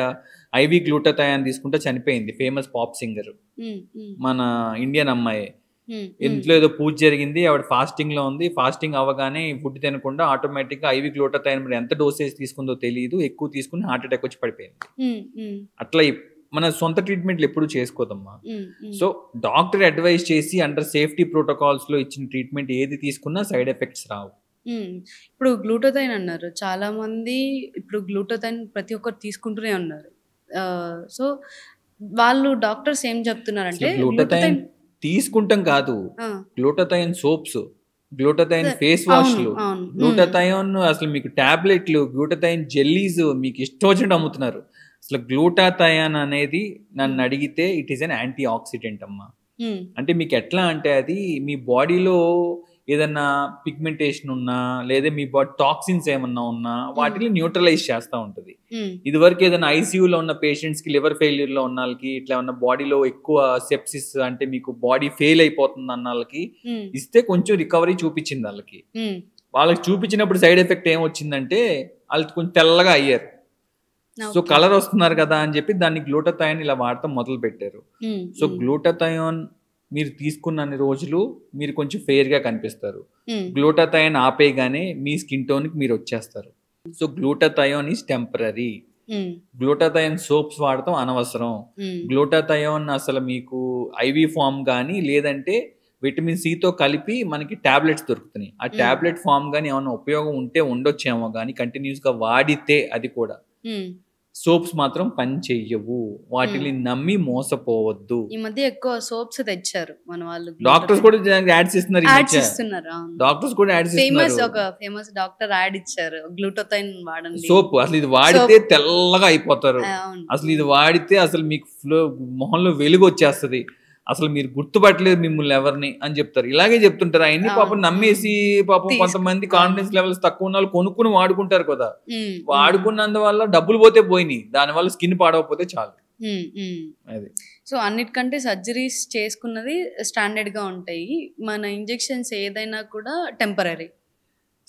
ఐవి గ్లూటాథయాన్ తీసుకుంటే చనిపోయింది, ఫేమస్ పాప్ సింగర్, మన ఇండియన్ అమ్మాయి. ఇంట్లో ఏదో పూజ జరిగింది, ఆవిడ ఫాస్టింగ్ లో ఉంది, ఫాస్టింగ్ అవ్వగానే ఫుడ్ తినకుండా ఆటోమేటిక్ గా ఐవి గ్లూటాథయాన్ మరి ఎంత డోసేజ్ తీసుకుందో తెలియదు, ఎక్కువ తీసుకుని హార్ట్ అటాక్ వచ్చి పడిపోయింది. అట్లా మన సొంత ట్రీట్మెంట్లు ఎప్పుడు చేసుకోదమ్మా. సో డాక్టర్ అడ్వైస్ చేసి అండర్ సేఫ్టీ ప్రోటోకాల్స్ లో ఇచ్చిన ట్రీట్మెంట్ ఏది తీసుకున్నా సైడ్ ఎఫెక్ట్స్ రావు. ఇప్పుడు గ్లూటాథైన్ అన్నారు, చాలా మంది ఇప్పుడు గ్లూటాథైన్ ప్రతి ఒక్కరు తీసుకుంటూనే ఉన్నారు. సో వాళ్ళు డాక్టర్స్ ఏం చెప్తున్నారంటే గ్లూటాథైన్ తీసుకుంటాం కాదు, గ్లూటాథైన్ సోప్స్, గ్లూటాథైన్ ఫేస్ వాష్లు, గ్లూటాథైన్ అసలు మీకు టాబ్లెట్లు, గ్లూటాథైన్ జెల్లీస్ మీకు ఇష్టం వచ్చినట్టు అమ్ముతున్నారు. అసలు గ్లూటాథయాన్ అనేది నన్ను అడిగితే it is an anti oxidant అమ్మా. అంటే మీకు ఎట్లా అంటే అది మీ బాడీలో ఏదన్నా పిగ్మెంటేషన్ ఉన్నా లేదా మీ బాడీ టాక్సిన్స్ ఏమన్నా ఉన్నా వాటిని న్యూట్రలైజ్ చేస్తూ ఉంటుంది. ఇది వరకు ఏదైనా ఐసీయూలో ఉన్న పేషెంట్స్ కి, లివర్ ఫెయిల్యూర్ లో ఉన్న వాళ్ళకి, ఇట్లా ఉన్న బాడీలో ఎక్కువ సెప్సిస్ అంటే మీకు బాడీ ఫెయిల్ అయిపోతుంది అన్న వాళ్ళకి ఇస్తే కొంచెం రికవరీ చూపించింది వాళ్ళకి. వాళ్ళకి చూపించినప్పుడు సైడ్ ఎఫెక్ట్ ఏమొచ్చిందంటే వాళ్ళు కొంచెం తెల్లగా అయ్యారు. సో కలర్ వస్తున్నారు కదా అని చెప్పి దాన్ని గ్లూటాథయాన్ ఇలా వాడటం మొదలు పెట్టారు. సో గ్లూటాథయాన్ మీరు తీసుకున్న రోజులు మీరు కొంచెం ఫెయిర్ గా కనిపిస్తారు. గ్లూటాథయాన్ ఆపేయగానే మీ స్కిన్ టోన్ కి మీరు వచ్చేస్తారు. So glutathione is temporary. Glutathione soaps వాడటం అనవసరం. గ్లూటాథయాన్ అసలు మీకు ఐవి ఫామ్ కానీ లేదంటే విటమిన్ సితో కలిపి మనకి టాబ్లెట్స్ దొరుకుతున్నాయి. ఆ టాబ్లెట్ ఫామ్ కానీ ఏమైనా ఉపయోగం ఉంటే ఉండొచ్చేమో కానీ కంటిన్యూస్ గా వాడితే అది కూడా. సోప్స్ మాత్రం పని చెయ్యవు, వాటిని నమ్మి మోసపోవద్దు. ఈ మధ్య ఎక్కువ సోప్స్ తెచ్చారు మన వాళ్ళు, డాక్టర్స్ కూడా యాడ్స్ ఇస్తున్నారు. డాక్టర్స్ కూడా యాడ్స్ ఇస్తున్నారు. ఒక ఫేమస్ డాక్టర్ యాడ్ ఇచ్చారు, గ్లూటాథైన్ వాడండి సోప్. అసలు ఇది వాడితే తెల్లగా అయిపోతారు. అసలు ఇది వాడితే అసలు మీకు మొహంలో వెలుగు వచ్చేస్తుంది, అసలు మీరు గుర్తుపట్టలేదు మిమ్మల్ని ఎవరిని అని చెప్తారు. ఇలాగే చెప్తుంటారు. అవన్నీ పాపం నమ్మేసి పాపం కొంతమంది కాన్ఫిడెన్స్ లెవెల్స్ తక్కువ ఉన్న వాళ్ళు కొనుక్కుని వాడుకుంటారు కదా. వాడుకున్నందువల్ల డబ్బులు పోతే పోయినాయి, దానివల్ల స్కిన్ పాడవకపోతే చాలు. అది. సో అన్నిటికంటే సర్జరీస్ చేసుకున్నది స్టాండర్డ్ గా ఉంటాయి, మన ఇంజెక్షన్స్ ఏదైనా కూడా టెంపరరీ.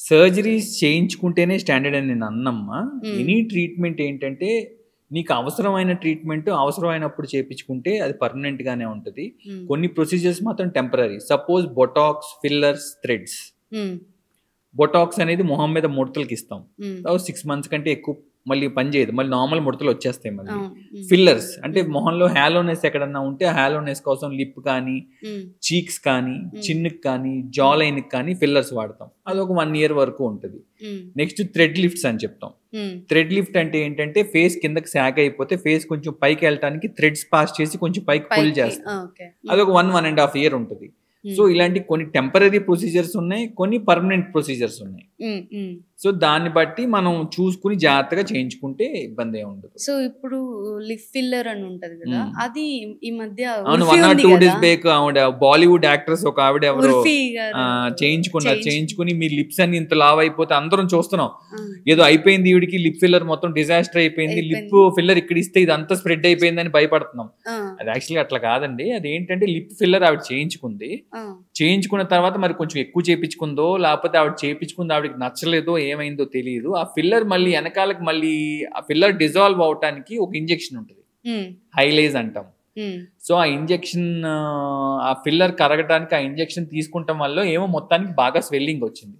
సర్జరీస్ చేయించుకుంటేనే స్టాండర్డ్ అని నేను అన్నమ్మా. ఎనీ ట్రీట్మెంట్ ఏంటంటే నీకు అవసరమైన ట్రీట్మెంట్ అవసరమైనప్పుడు చేయించుకుంటే అది పర్మనెంట్ గానే ఉంటుంది. కొన్ని ప్రొసీజర్స్ మాత్రం temporary. Suppose Botox, fillers, threads. Botox అనేది మొహం మీద ముడతలకి ఇస్తాం, 6 months కంటే ఎక్కువ మళ్ళీ పని చేయదు, మళ్ళీ నార్మల్ ముడతలు వచ్చేస్తాయి మళ్ళీ. ఫిల్లర్స్ అంటే మొహంలో హ్యాలోనెస్ ఎక్కడన్నా ఉంటే హ్యాలోనెస్ కోసం లిప్ కానీ, చీక్స్ కానీ, చిన్నుకి కానీ, జా లైన్ కానీ ఫిల్లర్స్ వాడతాం. అది ఒక 1 year వరకు ఉంటుంది. నెక్స్ట్ థ్రెడ్ లిఫ్ట్స్ అని చెప్తాం. థ్రెడ్ లిఫ్ట్ అంటే ఏంటంటే ఫేస్ కిందకి సాగ్ అయిపోతే ఫేస్ కొంచెం పైకి వెళ్ళటానికి థ్రెడ్స్ పాస్ చేసి కొంచెం పైకి పుల్ చేస్తాం. అది ఒక 1.5 year ఉంటుంది. సో ఇలాంటి కొన్ని టెంపరీ ప్రొసీజర్స్ ఉన్నాయి, కొన్ని పర్మనెంట్ ప్రొసీజర్స్ ఉన్నాయి. సో దాన్ని బట్టి మనం చూసుకుని జాగ్రత్తగా చేయించుకుంటే ఇబ్బంది ఉండదు. సో ఇప్పుడు లిప్ ఫిల్లర్ అని ఉంటది కదా, అది ఈ మధ్య అవును, 1 or 2 days బ్యాక్ ఆవిడ బాలీవుడ్ యాక్ట్రెస్ ఒక ఆవిడ ఎవరో చేయించుకుని మీ లిప్స్ అన్ని ఇంత లావ్ అయిపోతే అందరం చూస్తున్నాం, ఏదో అయిపోయింది ఈవిడికి లిప్ ఫిల్లర్ మొత్తం డిజాస్టర్ అయిపోయింది, లిప్ ఫిల్లర్ ఇక్కడ ఇస్తే ఇది అంతా స్ప్రెడ్ అయిపోయిందని భయపడుతున్నాం. అది యాక్చువల్గా అట్లా కాదండి. అది ఏంటంటే లిప్ ఫిల్లర్ ఆవిడ చేయించుకున్న తర్వాత మరి కొంచెం ఎక్కువ చేయించుకుందో లేకపోతే ఆవిడ చేయించుకుందో ఆవిడకి నచ్చలేదో ఏమైందో తెలియదు. ఆ ఫిల్లర్ మళ్ళీ వెనకాలకి మళ్ళీ ఆ ఫిల్లర్ డిజాల్వ్ అవటానికి ఒక ఇంజెక్షన్ ఉంటుంది, హైలేజ్ అంటాం. సో ఆ ఇంజెక్షన్, ఆ ఫిల్లర్ కరగటానికి ఆ ఇంజెక్షన్ తీసుకుంటాం వల్ల ఏమో మొత్తానికి బాగా స్వెల్లింగ్ వచ్చింది.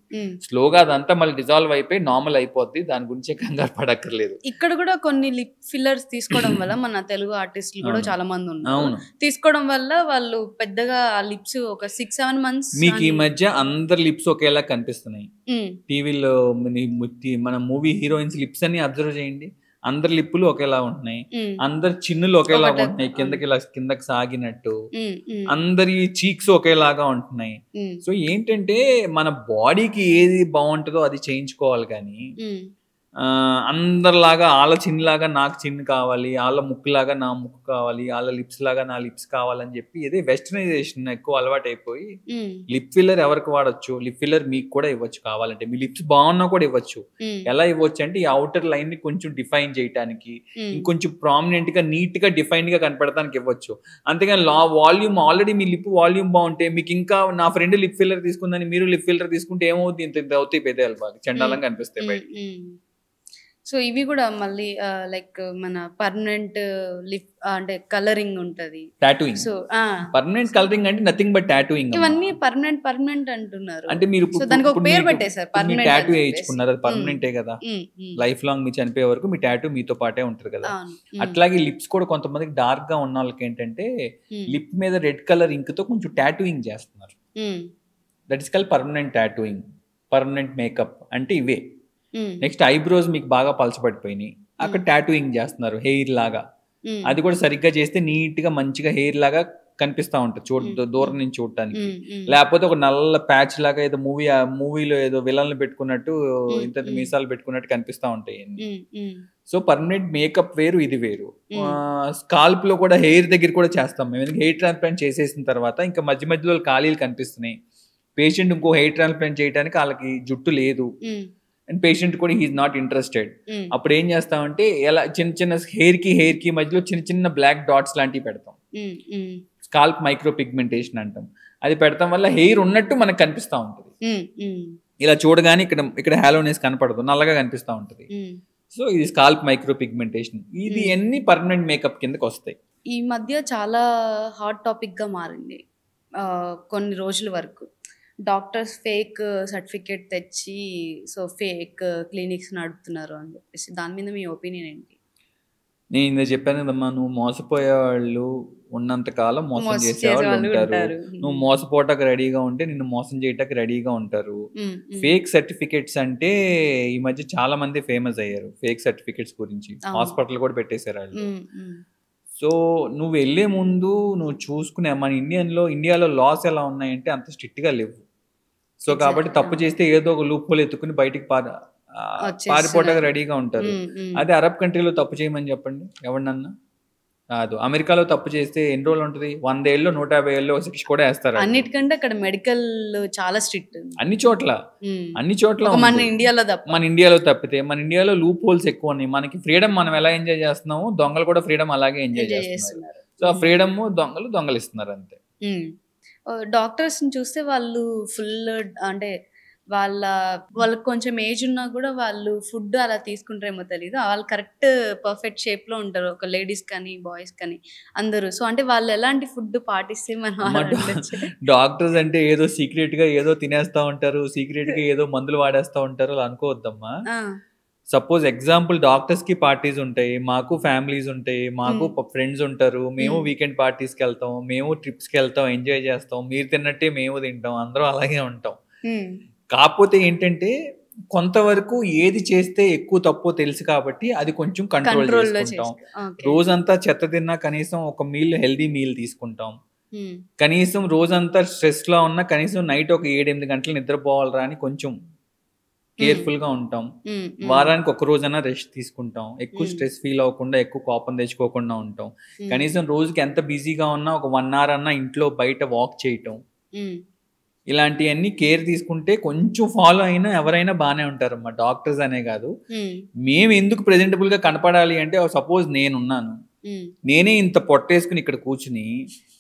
స్లోగా అదంతా మళ్ళీ డిజాల్వ్ అయిపోయి నార్మల్ అయిపోద్ది, దాని గురించి కంగారు పడక్కర్లేదు. ఇక్కడ కూడా కొన్ని లిప్ ఫిల్లర్స్ తీసుకోవడం వల్ల మన తెలుగు ఆర్టిస్టులు కూడా చాలా మంది ఉన్నారు, తీసుకోవడం వల్ల వాళ్ళు పెద్దగా లిప్స్ ఒక 6-7 months. మీకు ఈ మధ్య అందరి లిప్స్ ఒకేలా కనిపిస్తున్నాయి టీవీలో, మన మూవీ హీరోయిన్స్ లిప్స్ అన్ని అబ్జర్వ్ చేయండి, అందరి లిప్పులు ఒకేలా ఉంటున్నాయి, అందరి చిన్నులు ఒకేలా ఉంటున్నాయి, కిందకి సాగినట్టు, అందరి చీక్స్ ఒకేలాగా ఉంటున్నాయి. సో ఏంటంటే మన బాడీకి ఏది బాగుంటుందో అది చేయించుకోవాలి, కానీ అందరిలాగా వాళ్ళ చిన్నలాగా నాకు చిన్న కావాలి, వాళ్ళ ముక్కులాగా నా ముక్కు కావాలి, వాళ్ళ లిప్స్ లాగా నా లిప్స్ కావాలని చెప్పి ఏదో వెస్టర్నైజేషన్ ఎక్కువ అలవాటు అయిపోయి లిప్ ఫిల్లర్ ఎవరికి వాడచ్చు, లిప్ ఫిల్లర్ మీకు కూడా ఇవ్వచ్చు కావాలంటే, మీ లిప్స్ బాగున్నా కూడా ఇవ్వచ్చు. ఎలా ఇవ్వచ్చు అంటే ఈ అవుటర్ లైన్ ని కొంచెం డిఫైన్ చేయడానికి, ఇంకొంచెం ప్రామినెంట్ గా నీట్ గా డిఫైన్ గా కనపడటానికి ఇవ్వచ్చు. అంతేగాని వాల్యూమ్ ఆల్రెడీ మీ లిప్ వాల్యూమ్ బాగుంటే మీకు ఇంకా నా ఫ్రెండ్ లిప్ ఫిల్లర్ తీసుకుందని మీరు లిప్ ఫిల్లర్ తీసుకుంటే ఏమవుతుంది, ఇంత అవుతాయి పెదాలు బాగా చండాలంగా అనిపిస్తాయి బయట. సో ఇవి కూడా మళ్ళీ లైక్ మన పర్మనెంట్ లిప్ అంటే కలరింగ్ ఉంటది, టాటూయింగ్. సో పర్మనెంట్ కలరింగ్ అంటే నథింగ్ బట్ టాటూయింగ్. ఇవన్నీ పర్మనెంట్ అంటున్నారు. అంటే మీరు దానికి ఒక పేరు పెట్టేశారు, పర్మనెంట్ టాటూ వేయించుకున్నారు, అది పర్మనెంటే కదా, లైఫ్ లాంగ్ మీ చనిపోయే వరకు మీ టాటూ మీతో పాటే ఉంటది కదా. అట్లాగే లిప్స్ కూడా కొంతమందికి డార్క్ గా ఉన్న వాళ్ళకి ఏంటంటే లిప్ మీద రెడ్ కలర్ ఇంక్ తో కొంచెం టాటూయింగ్ చేస్తున్నారు. That is called permanent tattooing, permanent makeup అంటే ఇవే. నెక్స్ట్ ఐబ్రోస్ మీకు బాగా పలచబడిపోయినాయి, అక్కడ టాటూయింగ్ చేస్తున్నారు హెయిర్ లాగా, అది కూడా సరిగ్గా చేస్తే నీట్ గా మంచిగా హెయిర్ లాగా కనిపిస్తా ఉంటుంది దూరం నుంచి చూడటానికి. లేకపోతే ఒక నల్ల ప్యాచ్ లాగా ఏదో మూవీలో ఏదో విలన్లు పెట్టుకున్నట్టు ఇంత మీసాలు పెట్టుకున్నట్టు కనిపిస్తా ఉంటాయి. సో పర్మనెంట్ మేకప్ వేరు, ఇది వేరు. స్కాల్ప్ లో కూడా హెయిర్ దగ్గర కూడా చేస్తాం మేము. హెయిర్ ట్రాన్స్ప్లాంట్ చేసేసిన తర్వాత ఇంకా మధ్య మధ్యలో ఖాళీలు కనిపిస్తున్నాయి, పేషెంట్ ఇంకో హెయిర్ ట్రాన్స్ప్లాంట్ చేయడానికి వాళ్ళకి జుట్టు లేదు అండ్ పేషెంట్ కూడా హీఈస్ నాట్ ఇంట్రెస్టెడ్. అప్పుడు ఏం చేస్తామంటే ఎలా చిన్న చిన్న హెయిర్ కి మధ్యలో చిన్న చిన్న బ్లాక్ డాట్స్ లాంటివి పెడతాం, స్కాల్ప్ మైక్రో పిగ్మెంటేషన్ అంటాం. అది పెడతాం వల్ల హెయిర్ ఉన్నట్టు మనకు కనిపిస్తా ఉంటుంది, ఇలా చూడగానే ఇక్కడ హాలోనెస్ కనపడదు, నల్లగా కనిపిస్తా ఉంటుంది. సో ఇది స్కాల్ప్ మైక్రో పిగ్మెంటేషన్. ఇది అన్ని పర్మనెంట్ మేకప్ కిందకి వస్తాయి. ఈ మధ్య చాలా హాట్ టాపిక్ గా మారింది కొన్ని రోజుల వరకు. డాక్టర్స్ ఫేక్ సర్టిఫికేట్ తెచ్చి సో ఫేక్ క్లినిక్స్ నడుపుతున్నారు అని చెప్పేసి, దాని మీద మీ ఒపీనియన్ ఏంటి? నేను ఇందా చెప్పాను కదమ్మా, నువ్వు మోసపోయే వాళ్ళు ఉన్నంత కాలం మోసం చేసేవాళ్ళు ఉంటారు. నువ్వు మోసపోవటానికి రెడీగా ఉంటే నిన్ను మోసం చేయటానికి రెడీగా ఉంటారు. ఫేక్ సర్టిఫికేట్స్ అంటే ఈ మధ్య చాలా మంది ఫేమస్ అయ్యారు ఫేక్ సర్టిఫికేట్స్ గురించి, హాస్పిటల్ కూడా పెట్టేశారు వాళ్ళు. సో నువ్వు వెళ్లే ముందు నువ్వు చూసుకునే, మన ఇండియాలో లాస్ ఎలా ఉన్నాయంటే అంత స్ట్రిక్ట్ గా లేవు. సో కాబట్టి తప్పు చేస్తే ఏదో ఒక లూప్ హోల్ ఎత్తుకుని బయటికి పారిపోవడానికి రెడీగా ఉంటారు. అదే అరబ్ కంట్రీలో తప్పు చేయమని చెప్పండి ఎవరినన్నా కాదు. అమెరికాలో తప్పు చేస్తే ఎన్ని రోజులు ఉంటుంది, 100 ఏళ్ళు 150 ఏళ్ళు శిక్ష కూడా వేస్తారు. అన్నిటికంటే అక్కడ మెడికల్ చాలా స్ట్రిక్ట్ అన్ని చోట్ల. మన ఇండియాలో తప్పితే, మన ఇండియాలో లూప్ హోల్స్ ఎక్కువ ఉన్నాయి. మనకి ఫ్రీడమ్ మనం ఎలా ఎంజాయ్ చేస్తున్నామో దొంగలు కూడా ఫ్రీడమ్ అలాగే ఎంజాయ్ చేస్తున్నారు. సో ఆ ఫ్రీడమ్ దొంగలిస్తున్నారు అంతే. డాక్టర్స్ చూస్తే వాళ్ళు ఫుల్ అంటే వాళ్ళకి కొంచెం ఏజ్ ఉన్నా కూడా వాళ్ళు ఫుడ్ అలా తీసుకుంటారేమో తెలియదు, వాళ్ళు కరెక్ట్ పర్ఫెక్ట్ షేప్ లో ఉంటారు, ఒక లేడీస్ కానీ బాయ్స్ కానీ అందరూ. సో అంటే వాళ్ళు ఎలాంటి ఫుడ్ పాటిస్తే మనం డాక్టర్స్ అంటే ఏదో సీక్రెట్ గా ఏదో తినేస్తా ఉంటారు, సీక్రెట్ గా ఏదో మందులు వాడేస్తా ఉంటారు అలా అనుకోవద్దమ్మా. సపోజ్ ఎగ్జాంపుల్ డాక్టర్స్ కి పార్టీస్ ఉంటాయి, మాకు ఫ్యామిలీస్ ఉంటాయి, మాకు ఫ్రెండ్స్ ఉంటారు, మేము వీకెండ్ పార్టీస్కి వెళ్తాం, మేము ట్రిప్స్కి వెళ్తాం, ఎంజాయ్ చేస్తాం, మీరు తిన్నట్టే మేము తింటాం, అందరం అలాగే ఉంటాం. కాకపోతే ఏంటంటే కొంతవరకు ఏది చేస్తే ఎక్కువ తప్పో తెలుసు కాబట్టి అది కొంచెం కంట్రోల్ చేసుకుంటాం. రోజంతా చెత్త తిన్నా కనీసం ఒక హెల్దీ మీల్ తీసుకుంటాం. కనీసం రోజంతా స్ట్రెస్లో ఉన్నా కనీసం నైట్ ఒక 7-8 గంటలు నిద్రపోవాలరా అని కొంచెం కేర్ఫుల్గా ఉంటాం. వారానికి ఒక రోజైనా రెస్ట్ తీసుకుంటాం. ఎక్కువ స్ట్రెస్ ఫీల్ అవ్వకుండా, ఎక్కువ కోపం తెచ్చుకోకుండా ఉంటాం. కనీసం రోజుకి ఎంత బిజీగా ఉన్నా ఒక 1 hour అన్నా ఇంట్లో బయట వాక్ చేయటం, ఇలాంటివన్నీ కేర్ తీసుకుంటే కొంచెం ఫాలో అయినా ఎవరైనా బాగానే ఉంటారమ్మా. డాక్టర్స్ అనే కాదు. మేము ఎందుకు ప్రెజెంటబుల్ గా కనపడాలి అంటే, సపోజ్ నేనున్నాను, నేనే ఇంత పొట్టేసుకుని ఇక్కడ కూర్చుని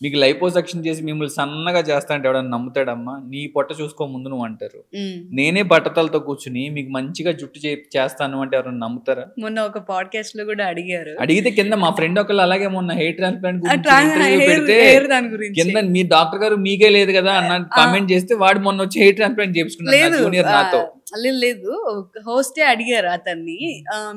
మీకు లైపోసక్షన్ చేసి మిమ్మల్ని సన్నగా చేస్తా అంటే ఎవడన్నా నమ్ముతాడమ్మా? నీ పొట్ట చూసుకో ముందు నువ్వు అంటారు. నేనే బట్టతలతో కూర్చుని మీకు మంచిగా జుట్టు చేస్తాను అంటే ఎవరన్నా నమ్ముతారా? మొన్న ఒక పాడ్కాస్ట్ లో కూడా అడిగితే కింద మా ఫ్రెండ్ ఒకళ్ళు అలాగే మొన్న హెయిర్ ట్రాన్స్ప్లాంట్ పెడితే కింద మీ డాక్టర్ గారు మీకే లేదు కదా అన్న కామెంట్ చేస్తే వాడు మొన్న వచ్చి హెయిర్ ట్రాన్స్ప్లాంట్ చేయించుకున్నాడు జూనియర్ నాతో. లేదు, హోస్టే అడిగారు అతన్ని,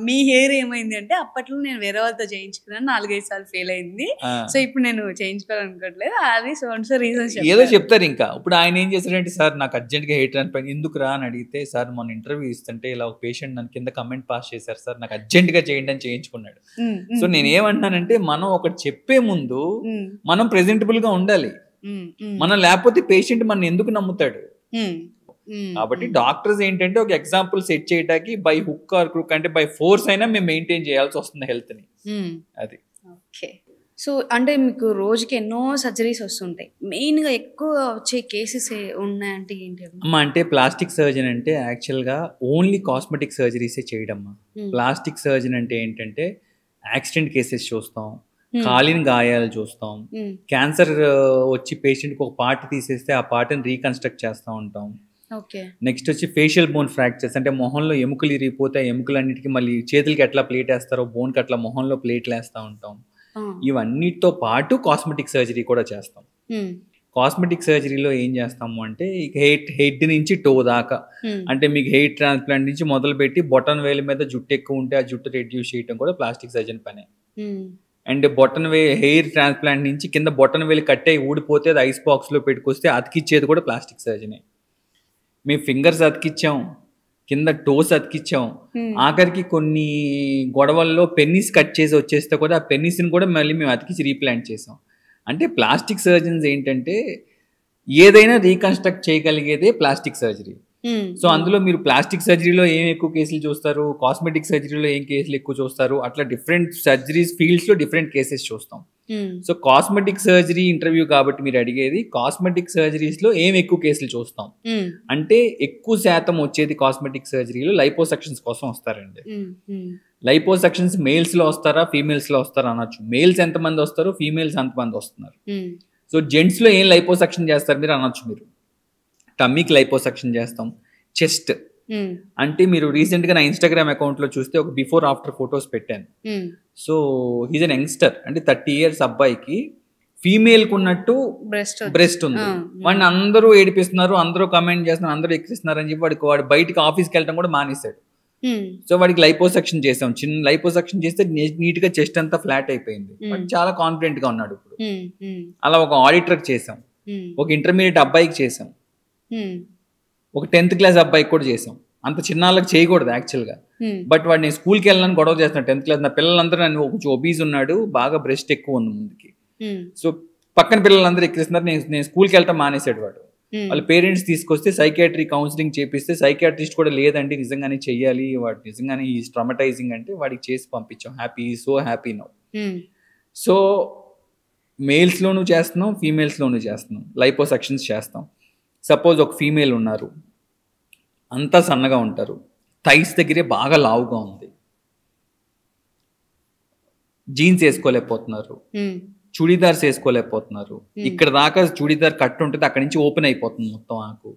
మీ హెయిర్ ఏమైంది అంటే, అప్పట్లో నేను వేరే వాళ్ళతో చేయించుకున్నాను, 4-5 సార్లు ఫెయిల్ అయింది, సో ఇప్పుడు నేను చేయించుకోవాలనుకోవట్లేదు, అది సో రీజన్స్ ఏదో చెప్తారు. ఇంకా ఇప్పుడు ఆయన ఏం చేశారంటే, సార్ నాకు అర్జెంట్ గా హెయిర్ ట్రాన్స్ప్లాంట్ ఎందుకు రా అని అడిగితే, సార్ మొన్న ఇంటర్వ్యూ ఇస్తుంటే ఇలా ఒక పేషెంట్ నన్ను కింద కమెంట్ పాస్ చేశారు సార్, నాకు అర్జెంట్ గా చేయండి అని చేయించుకున్నాడు. సో నేను ఏమంటున్నానంటే, మనం ఒకటి చెప్పే ముందు మనం ప్రెజెంటబుల్ గా ఉండాలి. మనం లేకపోతే పేషెంట్ మన ఎందుకు నమ్ముతాడు? కాబట్టి డాక్టర్స్ ఏంటంటే ఒక ఎగ్జాంపుల్ సెట్ చేయడానికి బై హుక్ ఆర్ క్రూక్ అంటే బై ఫోర్స్ అయినా మేము మెయింటైన్ చేయాల్సి వస్తుంది హెల్త్ ని. అది ఓకే. సో అంటే మీకు రోజుకి ఎన్నో సర్జరీస్ వస్తుంటాయి, మెయిన్ గా ఎక్కువ వచ్చే కేసెస్ ఉన్నాయంటే ఏంటి అమ్మా? అంటే ప్లాస్టిక్ సర్జన్ అంటే యాక్చువల్ గా ఓన్లీ కాస్మెటిక్ సర్జరీసే చేయడమ్మా. ప్లాస్టిక్ సర్జన్ అంటే ఏంటంటే యాక్సిడెంట్ కేసెస్ చూస్తాం, కాలిన గాయాలు చూస్తాం, క్యాన్సర్ వచ్చి పేషెంట్కి ఒక పార్ట్ తీసేస్తే ఆ పార్ట్ని రీకన్స్ట్రక్ట్ చేస్తూ ఉంటాం. నెక్స్ట్ వచ్చి ఫేషియల్ బోన్ ఫ్రాక్చర్స్ అంటే మొహంలో ఎముకలు ఇరిగిపోతే ఎముకలన్నిటికీ మళ్ళీ చేతులకి ఎట్లా ప్లేట్ వేస్తారో బోన్కి అట్లా మొహంలో ప్లేట్లు వేస్తూ ఉంటాం. ఇవన్నిటితో పాటు కాస్మెటిక్ సర్జరీ కూడా చేస్తాం. కాస్మెటిక్ సర్జరీలో ఏం చేస్తాము అంటే హెడ్ నుంచి టో దాకా, అంటే మీకు హెయిర్ ట్రాన్స్ప్లాంట్ నుంచి మొదలు పెట్టి బొటన్ వేలు మీద జుట్టు ఎక్కువ ఉంటే ఆ జుట్టు రెడ్యూస్ చేయడం కూడా ప్లాస్టిక్ సర్జన్ పనే. అండ్ హెయిర్ ట్రాన్స్ప్లాంట్ నుంచి కింద బొటన్ వేలు కట్టే ఊడిపోతే అది ఐస్ బాక్స్లో పెట్టుకొస్తే అతికిచ్చేది కూడా ప్లాస్టిక్ సర్జనే. మేము ఫింగర్స్ అతికిచ్చాం, కింద టోస్ అతికిచ్చాం, ఆఖరికి కొన్ని గొడవల్లో పెన్నిస్ కట్ చేసి వచ్చేస్తే కూడా ఆ పెన్నిస్ని కూడా మళ్ళీ మేము అతికిచ్చి రీప్లాంట్ చేసాం. అంటే ప్లాస్టిక్ సర్జన్స్ ఏంటంటే ఏదైనా రీకన్స్ట్రక్ట్ చేయగలిగేదే ప్లాస్టిక్ సర్జరీ. సో అందులో మీరు ప్లాస్టిక్ సర్జరీలో ఏం ఎక్కువ కేసులు చూస్తారు, కాస్మెటిక్ సర్జరీలో ఏం కేసులు ఎక్కువ చూస్తారు, అట్లా డిఫరెంట్ సర్జరీస్ ఫీల్డ్స్ లో డిఫరెంట్ కేసెస్ చూస్తాం. సో కాస్మెటిక్ సర్జరీ ఇంటర్వ్యూ కాబట్టి మీరు అడిగేది కాస్మెటిక్ సర్జరీస్ లో ఏం ఎక్కువ కేసులు చూస్తాం అంటే, ఎక్కువ శాతం వచ్చేది కాస్మెటిక్ సర్జరీలో లైపోసక్షన్స్ కోసం వస్తారండి. లైపోసక్షన్స్ మేల్స్ లో వస్తారా ఫీమేల్స్ లో వస్తారా అనొచ్చు. మేల్స్ ఎంతమంది వస్తారు, ఫీమేల్స్ ఎంతమంది వస్తున్నారు. సో జెంట్స్ లో ఏం లైపోసక్షన్ చేస్తారు మీరు అనొచ్చు. మీరు టమ్మీకి లైపోసక్షన్ చేస్తాం, చెస్ట్ అంటే మీరు రీసెంట్ గా నా ఇన్స్టాగ్రామ్ అకౌంట్ లో చూస్తే ఒక బిఫోర్ ఆఫ్టర్ ఫొటోస్ పెట్టాను. సో హీజ్ అన్ యంగ్స్టర్, అంటే 30 years అబ్బాయికి ఫీమేల్ కు ఉన్నట్టు బ్రెస్ట్ ఉంది. వాడిని అందరూ ఏడిపిస్తున్నారు, అందరూ కమెంట్ చేస్తున్నారు, అందరూ ఎక్కిస్తున్నారు అని చెప్పి వాడు బయటికి ఆఫీస్కి వెళ్ళడం కూడా మానేశాడు. సో వాడికి లైపోసక్షన్ చేసాం, చిన్న లైపోసక్షన్ చేస్తే నీట్ గా చెస్ట్ అంతా ఫ్లాట్ అయిపోయింది. వాడు చాలా కాన్ఫిడెంట్ గా ఉన్నాడు ఇప్పుడు. అలా ఒక ఆడిటర్ చేసాం, ఒక ఇంటర్మీడియట్ అబ్బాయికి చేసాం, ఒక 10th class అబ్బాయికి కూడా చేసాం. అంత చిన్న వాళ్ళకి చేయకూడదు యాక్చువల్గా, బట్ వాడు నేను స్కూల్కి వెళ్ళాలని గొడవ చేస్తున్నాడు. 10th class నా పిల్లలందరూ నన్ను కొంచెం ఒబీస్ ఉన్నాడు, బాగా బ్రెస్ట్ ఎక్కువ ఉంది ముందుకి. సో పక్కన పిల్లలందరూ ఎక్కిస్తున్నారు, నేను స్కూల్కి వెళ్ళటం మానేసాడు వాడు. వాళ్ళ పేరెంట్స్ తీసుకొస్తే సైకియాట్రీ కౌన్సిలింగ్ చేపిస్తే సైకియాట్రిస్ట్ కూడా లేదండి నిజంగానే చెయ్యాలి, వాడు నిజంగానే ఈ ట్రామటైజింగ్ అంటే వాడికి చేసి పంపించాం. Happy, so happy now. So మేల్స్లోనూ చేస్తున్నాం, ఫీమేల్స్లోనూ చేస్తున్నాం, లైపోసక్షన్స్ చేస్తాం. సపోజ్ ఒక ఫీమేల్ ఉన్నారు, అంతా సన్నగా ఉంటారు, థైస్ దగ్గరే బాగా లావుగా ఉంది, జీన్స్ వేసుకోలేకపోతున్నారు, చుడీదార్స్ వేసుకోలేకపోతున్నారు, ఇక్కడ దాకా చుడీదార్ కట్ ఉంటుంది, అక్కడి నుంచి ఓపెన్ అయిపోతుంది మొత్తం ఆకు.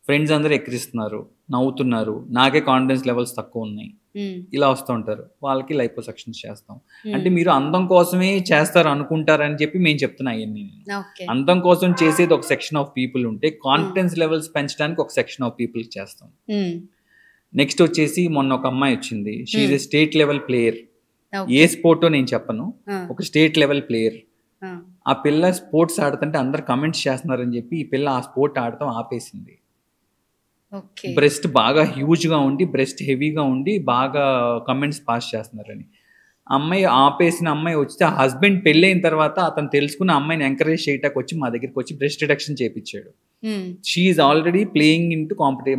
ఫ్రెండ్స్ అందరూ ఎక్కిరిస్తున్నారు, నవ్వుతున్నారు, నాకే కాన్ఫిడెన్స్ లెవెల్స్ తక్కువ ఉన్నాయి, ఇలా వస్తూ ఉంటారు, వాళ్ళకి లైపోసక్షన్స్ చేస్తాం. అంటే మీరు అందం కోసమే చేస్తారు అనుకుంటారని చెప్పి మేము చెప్తున్నా. ఇవన్నీ అందం కోసం చేసేది ఒక సెక్షన్ ఆఫ్ పీపుల్ ఉంటే, కాన్ఫిడెన్స్ లెవెల్స్ పెంచడానికి ఒక సెక్షన్ ఆఫ్ పీపుల్ చేస్తాం. నెక్స్ట్ వచ్చేసి మొన్న ఒక అమ్మాయి వచ్చింది, she is a state level player. ఏ స్పోర్టో నేను చెప్పను, ఒక స్టేట్ లెవెల్ ప్లేయర్. ఆ పిల్ల స్పోర్ట్స్ ఆడుతుంటే అందరు కమెంట్స్ చేస్తున్నారని చెప్పి ఈ పిల్ల ఆ స్పోర్ట్ ఆడటం ఆపేసింది. బ్రెస్ట్ బాగా హ్యూజ్ గా ఉండి, బ్రెస్ట్ హెవీగా ఉండి బాగా కమెంట్స్ పాస్ చేస్తున్నారని. అమ్మాయి ఆపేసిన అమ్మాయి వచ్చి ఆ హస్బెండ్ పెళ్ళైన తర్వాత అతను తెలుసుకున్న అమ్మాయిని ఎంకరేజ్ చేయటానికి వచ్చి మా దగ్గరికి వచ్చి బ్రెస్ట్ రిడక్షన్ చేయించాడు. She already playing in to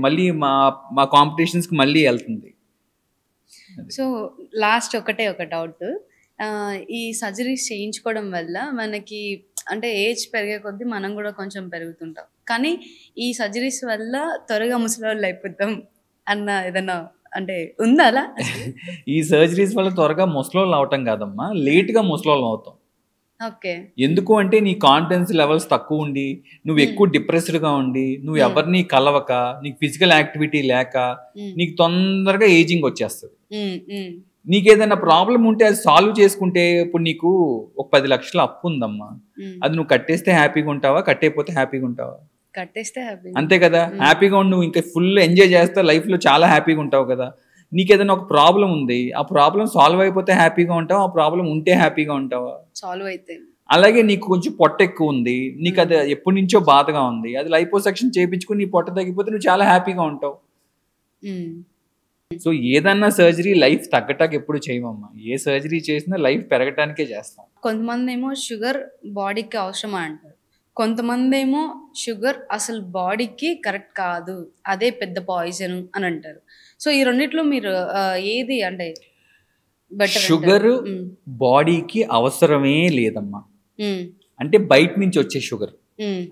మళ్ళీ మా కాంపిటీషన్స్కి మళ్ళీ వెళ్తుంది. సో లాస్ట్ ఒక డౌట్, ఈ సర్జరీస్ చేయించుకోవడం వల్ల మనకి అంటే ఏజ్ పెరిగే కొద్దీ మనం కూడా కొంచెం పెరుగుతుంటాం, కానీ ఈ సర్జరీస్ వల్ల త్వరగా ముసలివాళ్ళు అయిపోతాం అన్న ఏదన్నా అంటే ఉందా అలా? ఈ సర్జరీస్ వల్ల త్వరగా ముసలోళ్ళు అవటం కాదమ్మా, లేట్గా ముసలోళ్ళు అవుతాం. ఓకే. ఎందుకు అంటే నీ కాన్ఫిడెన్స్ లెవెల్స్ తక్కువ ఉండి, నువ్వు ఎక్కువ డిప్రెస్డ్గా ఉండి, నువ్వు ఎవరిని కలవక, నీకు ఫిజికల్ యాక్టివిటీ లేక నీకు తొందరగా ఏజింగ్ వచ్చేస్తుంది. నీకు ఏదైనా ప్రాబ్లం ఉంటే అది సాల్వ్ చేసుకుంటే, ఇప్పుడు నీకు ఒక 10 లక్షల అప్పు ఉందమ్మా, అది నువ్వు కట్టేస్తే హ్యాపీగా ఉంటావా, కట్టేపోతే హ్యాపీగా ఉంటావా? కట్టేస్తే హ్యాపీ. అంతే కదా, హ్యాపీగా ఉండి నువ్వు ఇంకా ఫుల్ ఎంజాయ్ చేస్తా లైఫ్లో చాలా హ్యాపీగా ఉంటావు కదా. నీకు ఏదైనా ఒక ప్రాబ్లం ఉంది, ఆ ప్రాబ్లం సాల్వ్ అయిపోతే హ్యాపీగా ఉంటావా, ఆ ప్రాబ్లం ఉంటే హ్యాపీగా ఉంటావా? సాల్వ్ అయితే. అలాగే నీకు కొంచెం పొట్ట ఎక్కువ ఉంది, నీకు అది ఎప్పటి నుంచో బాధగా ఉంది, అది లైపోసెక్షన్ చేయించుకుని నీ పొట్ట తగ్గిపోతే నువ్వు చాలా హ్యాపీగా ఉంటావు. సో ఏదన్నా సర్జరీ లైఫ్ తగ్గటానికి ఎప్పుడు చేయమమ్మా, ఏ సర్జరీ చేసినా లైఫ్ పెరగటానికే చేస్తాం. కొంతమంది ఏమో షుగర్ బాడీకి అవసరమా అంటారు, కొంతమంది ఏమో షుగర్ అసలు బాడీకి కరెక్ట్ కాదు, అదే పెద్ద పాయిజన్ అని అంటారు. సో ఈ రెండిట్లో మీరు ఏది అంటే బెటర్? షుగర్ బాడీకి అవసరమే లేదమ్మా. అంటే బయట నుంచి వచ్చే షుగర్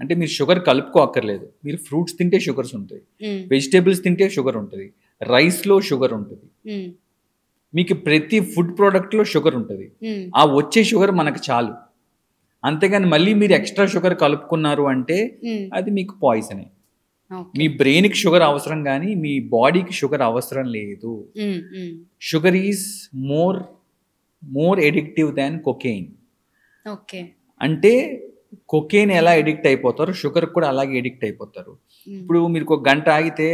అంటే మీరు షుగర్ కలుపుకోక్కర్లేదు. మీరు ఫ్రూట్స్ తింటే షుగర్స్ ఉంటాయి, వెజిటేబుల్స్ తింటే షుగర్ ఉంటుంది, రైస్లో షుగర్ ఉంటుంది, మీకు ప్రతి ఫుడ్ ప్రోడక్ట్లో షుగర్ ఉంటుంది. ఆ వచ్చే షుగర్ మనకు చాలు. అంతేగాని మళ్ళీ మీరు ఎక్స్ట్రా షుగర్ కలుపుకున్నారు అంటే అది మీకు పాయిజనే. మీ బ్రెయిన్కి షుగర్ అవసరం కానీ మీ బాడీకి షుగర్ అవసరం లేదు. Sugar is more addictive than cocaine. అంటే కొకెయిన్ ఎలా ఎడిక్ట్ అయిపోతారు, షుగర్ కూడా అలాగే ఎడిక్ట్ అయిపోతారు. ఇప్పుడు మీరు ఒక గంట ఆగితే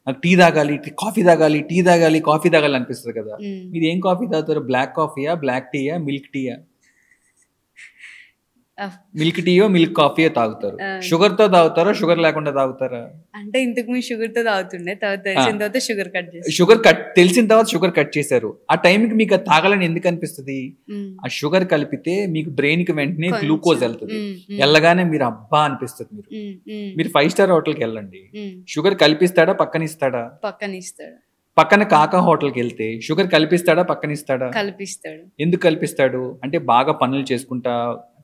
నాకు టీ తాగాలి, కాఫీ తాగాలి, టీ తాగాలి, కాఫీ తాగాలి అనిపిస్తుంది కదా. మీరు ఏం కాఫీ తాగుతారు? బ్లాక్ కాఫీయా, బ్లాక్ టీయా, మిల్క్ టీయా? మిల్క్ టీయో మిల్క్ కాఫీయో తాగుతారు. షుగర్ తో తాగుతారా, షుగర్ లేకుండా తాగుతారా? అంటే ఇంతకు ముందు షుగర్ తో తాగుతుండే, తెలిసిన తర్వాత షుగర్ కట్ చేశారు. షుగర్ కట్ తెలిసిన తర్వాత షుగర్ కట్ చేశారు. ఆ టైంకి మీకు అది తాగాలని ఎందుకు అనిపిస్తుంది? ఆ షుగర్ కలిపితే మీకు బ్రెయిన్ కి వెంటనే గ్లూకోజ్ వెళ్తుంది, వెళ్ళగానే మీరు అబ్బా అనిపిస్తుంది. మీరు 5 స్టార్ హోటల్కి వెళ్ళండి, షుగర్ కల్పిస్తాడా పక్కన ఇస్తాడా? పక్కన ఇస్తాడు. పక్కన కాకా హోటల్కి వెళ్తే షుగర్ కల్పిస్తాడా పక్కన ఇస్తాడా? కల్పిస్తాడు. ఎందుకు కల్పిస్తాడు అంటే బాగా పనులు చేసుకుంటా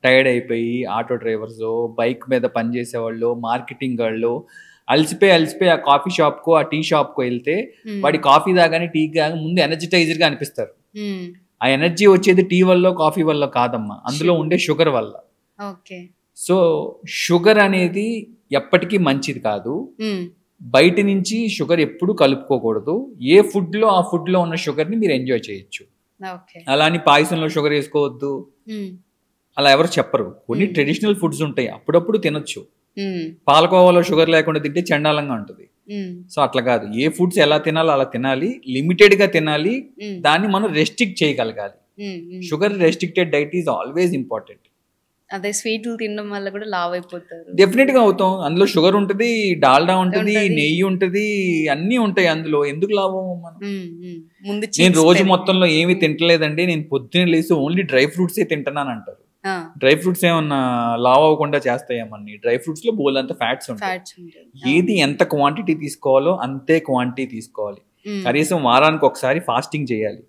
టైర్డ్ అయిపోయి ఆటో డ్రైవర్స్, బైక్ మీద పనిచేసే వాళ్ళు, మార్కెటింగ్ వాళ్ళు అలసిపోయి ఆ కాఫీ షాప్కో ఆ టీ షాప్కో వెళ్తే వాడి కాఫీ తాగానే టీ తాగా ముందు ఎనర్జిటైజర్గా అనిపిస్తారు. ఆ ఎనర్జీ వచ్చేది టీ వల్ల కాఫీ వల్ల కాదమ్మా, అందులో ఉండే షుగర్ వల్ల. సో షుగర్ అనేది ఎప్పటికీ మంచిది కాదు. బయట నుంచి షుగర్ ఎప్పుడు కలుపుకోకూడదు. ఏ ఫుడ్లో ఆ ఫుడ్లో ఉన్న షుగర్ని మీరు ఎంజాయ్ చేయొచ్చు. అలా అని పాయసంలో షుగర్ వేసుకోవద్దు అలా ఎవరు చెప్పరు. కొన్ని ట్రెడిషనల్ ఫుడ్స్ ఉంటాయి, అప్పుడప్పుడు తినొచ్చు. పాలకోవాలో షుగర్ లేకుండా తింటే చండాలంగా ఉంటుంది. సో అట్లా కాదు, ఏ ఫుడ్స్ ఎలా తినాలో అలా తినాలి, లిమిటెడ్ గా తినాలి, దాన్ని మనం రెస్ట్రిక్ట్ చేయగలగాలి. Sugar restricted diet is always important. అదే స్వీట్లు తినడం వల్ల కూడా లావ్ అయిపోతారు. డెఫినెట్ గా అవుతాం. అందులో షుగర్ ఉంటుంది, డాల్డా ఉంటుంది, నెయ్యి ఉంటుంది, అన్ని ఉంటాయి అందులో. ఎందుకు లావ్ మనం? నేను రోజు మొత్తంలో ఏమి తింటలేదండి, నేను పొద్దున్న లేసి ఓన్లీ డ్రై ఫ్రూట్సే తింటున్నాను అంటారు. డ్రై ఫ్రూట్స్ ఏమన్నా లావ్ అవ్వకుండా చేస్తాయేమని? డ్రై ఫ్రూట్స్ లో బోల్ అంత ఫ్యాట్స్ ఉంటాయి. ఏది ఎంత క్వాంటిటీ తీసుకోవాలో అంతే క్వాంటిటీ తీసుకోవాలి. కనీసం వారానికి ఒకసారి ఫాస్టింగ్ చేయాలి.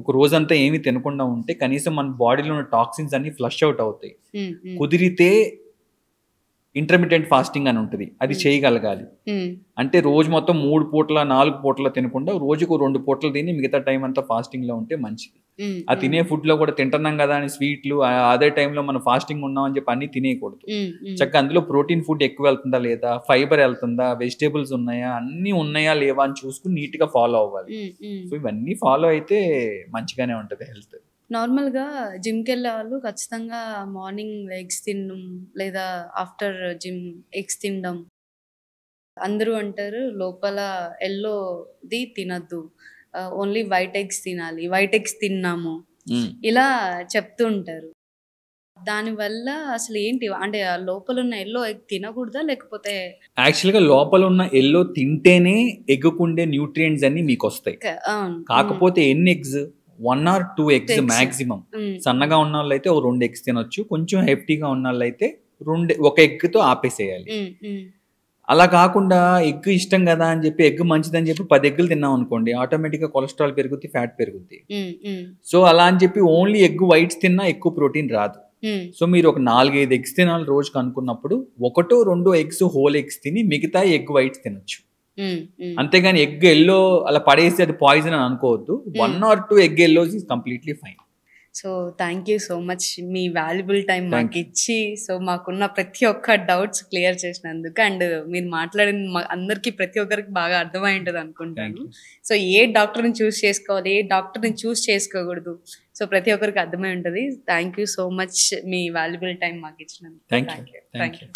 ఒక రోజంతా ఏమి తినకుండా ఉంటే కనీసం మన బాడీలో ఉన్న టాక్సిన్స్ అన్ని ఫ్లష్ అవుట్ అవుతాయి. కుదిరితే ఇంటర్మీడియట్ ఫాస్టింగ్ అని ఉంటుంది, అది చేయగలగాలి. అంటే రోజు మొత్తం 3 పూట్ల 4 పూట్ల తినకుండా రోజుకు 2 పూటలు తిని మిగతా టైం అంతా ఫాస్టింగ్ లో ఉంటే మంచిది. ఆ తినే ఫుడ్ లో కూడా తింటున్నాం కదా అని స్వీట్లు అదే టైంలో మనం ఫాస్టింగ్ ఉన్నాం అని చెప్పి అన్ని తినేయకూడదు. చక్కగా అందులో ప్రోటీన్ ఫుడ్ ఎక్కువ వెళ్తుందా లేదా, ఫైబర్ వెళ్తుందా, వెజిటేబుల్స్ ఉన్నాయా, అన్ని ఉన్నాయా లేవా అని చూసుకుని నీట్ గా ఫాలో అవ్వాలి. సో ఇవన్నీ ఫాలో అయితే మంచిగానే ఉంటది హెల్త్. నార్మల్గా జిమ్కి వెళ్ళే వాళ్ళు ఖచ్చితంగా మార్నింగ్ ఎగ్స్ తినడం లేదా ఆఫ్టర్ జిమ్ ఎగ్స్ తినడం. అందరూ అంటారు లోపల ఎల్లోది తినద్దు, ఓన్లీ వైట్ ఎగ్స్ తినాలి, వైట్ ఎగ్స్ తిన్నాము ఇలా చెప్తూ ఉంటారు. దానివల్ల అసలు ఏంటి అంటే లోపల ఉన్న ఎల్లో ఎగ్ తినకూడదా లేకపోతే? యాక్చువల్గా లోపల ఉన్న ఎల్లో తింటేనే ఎగ్గుకుండే న్యూట్రియంట్స్ అన్ని మీకు వస్తాయి. కాకపోతే ఎన్ని eggs? 1 or 2 eggs Eggs. Maximum. సన్నగా ఉన్న వాళ్ళు అయితే 2 eggs తినొచ్చు. కొంచెం హెఫ్టీగా ఉన్న వాళ్ళు అయితే 1 ఎగ్తో ఆపేసేయాలి. అలా కాకుండా ఎగ్ ఇష్టం కదా అని చెప్పి ఎగ్ మంచిదని చెప్పి 10 ఎగ్గులు తిన్నాం అనుకోండి, ఆటోమేటిక్గా కొలెస్ట్రాల్ పెరుగుద్ది, ఫ్యాట్ పెరుగుద్ది. సో అలా అని చెప్పి ఓన్లీ ఎగ్ వైట్స్ తిన్నా ఎక్కువ ప్రోటీన్ రాదు. సో మీరు ఒక 4-5 ఎగ్స్ తినాలి రోజుకి అనుకున్నప్పుడు 1-2 ఎగ్స్ హోల్ ఎగ్స్ తిని మిగతా ఎగ్ వైట్స్ తినొచ్చు. అంతేగాని ఎగ్ ఎల్లో అలా పడేసి అది పాయిజన్ అని అనుకోవద్దు. 1 or 2 egg yellows is completely fine. So thank you so much me valuable time మాకు ఇచ్చి, సో మాకున్న ప్రతి ఒక్క డౌట్స్ క్లియర్ చేసినందుకు. అండ్ మీరు మాట్లాడిన అందరికీ ప్రతి ఒక్కరికి బాగా అర్థమై ఉంటుంది అనుకుంటాను. సో ఏ డాక్టర్ని చూస్ చేసుకోవాలి, ఏ డాక్టర్ని చూస్ చేసుకోకూడదు, సో ప్రతి ఒక్కరికి అర్థమై ఉంటుంది. Thank you so much me valuable time మాకు ఇచ్చినందుకు. Thank you.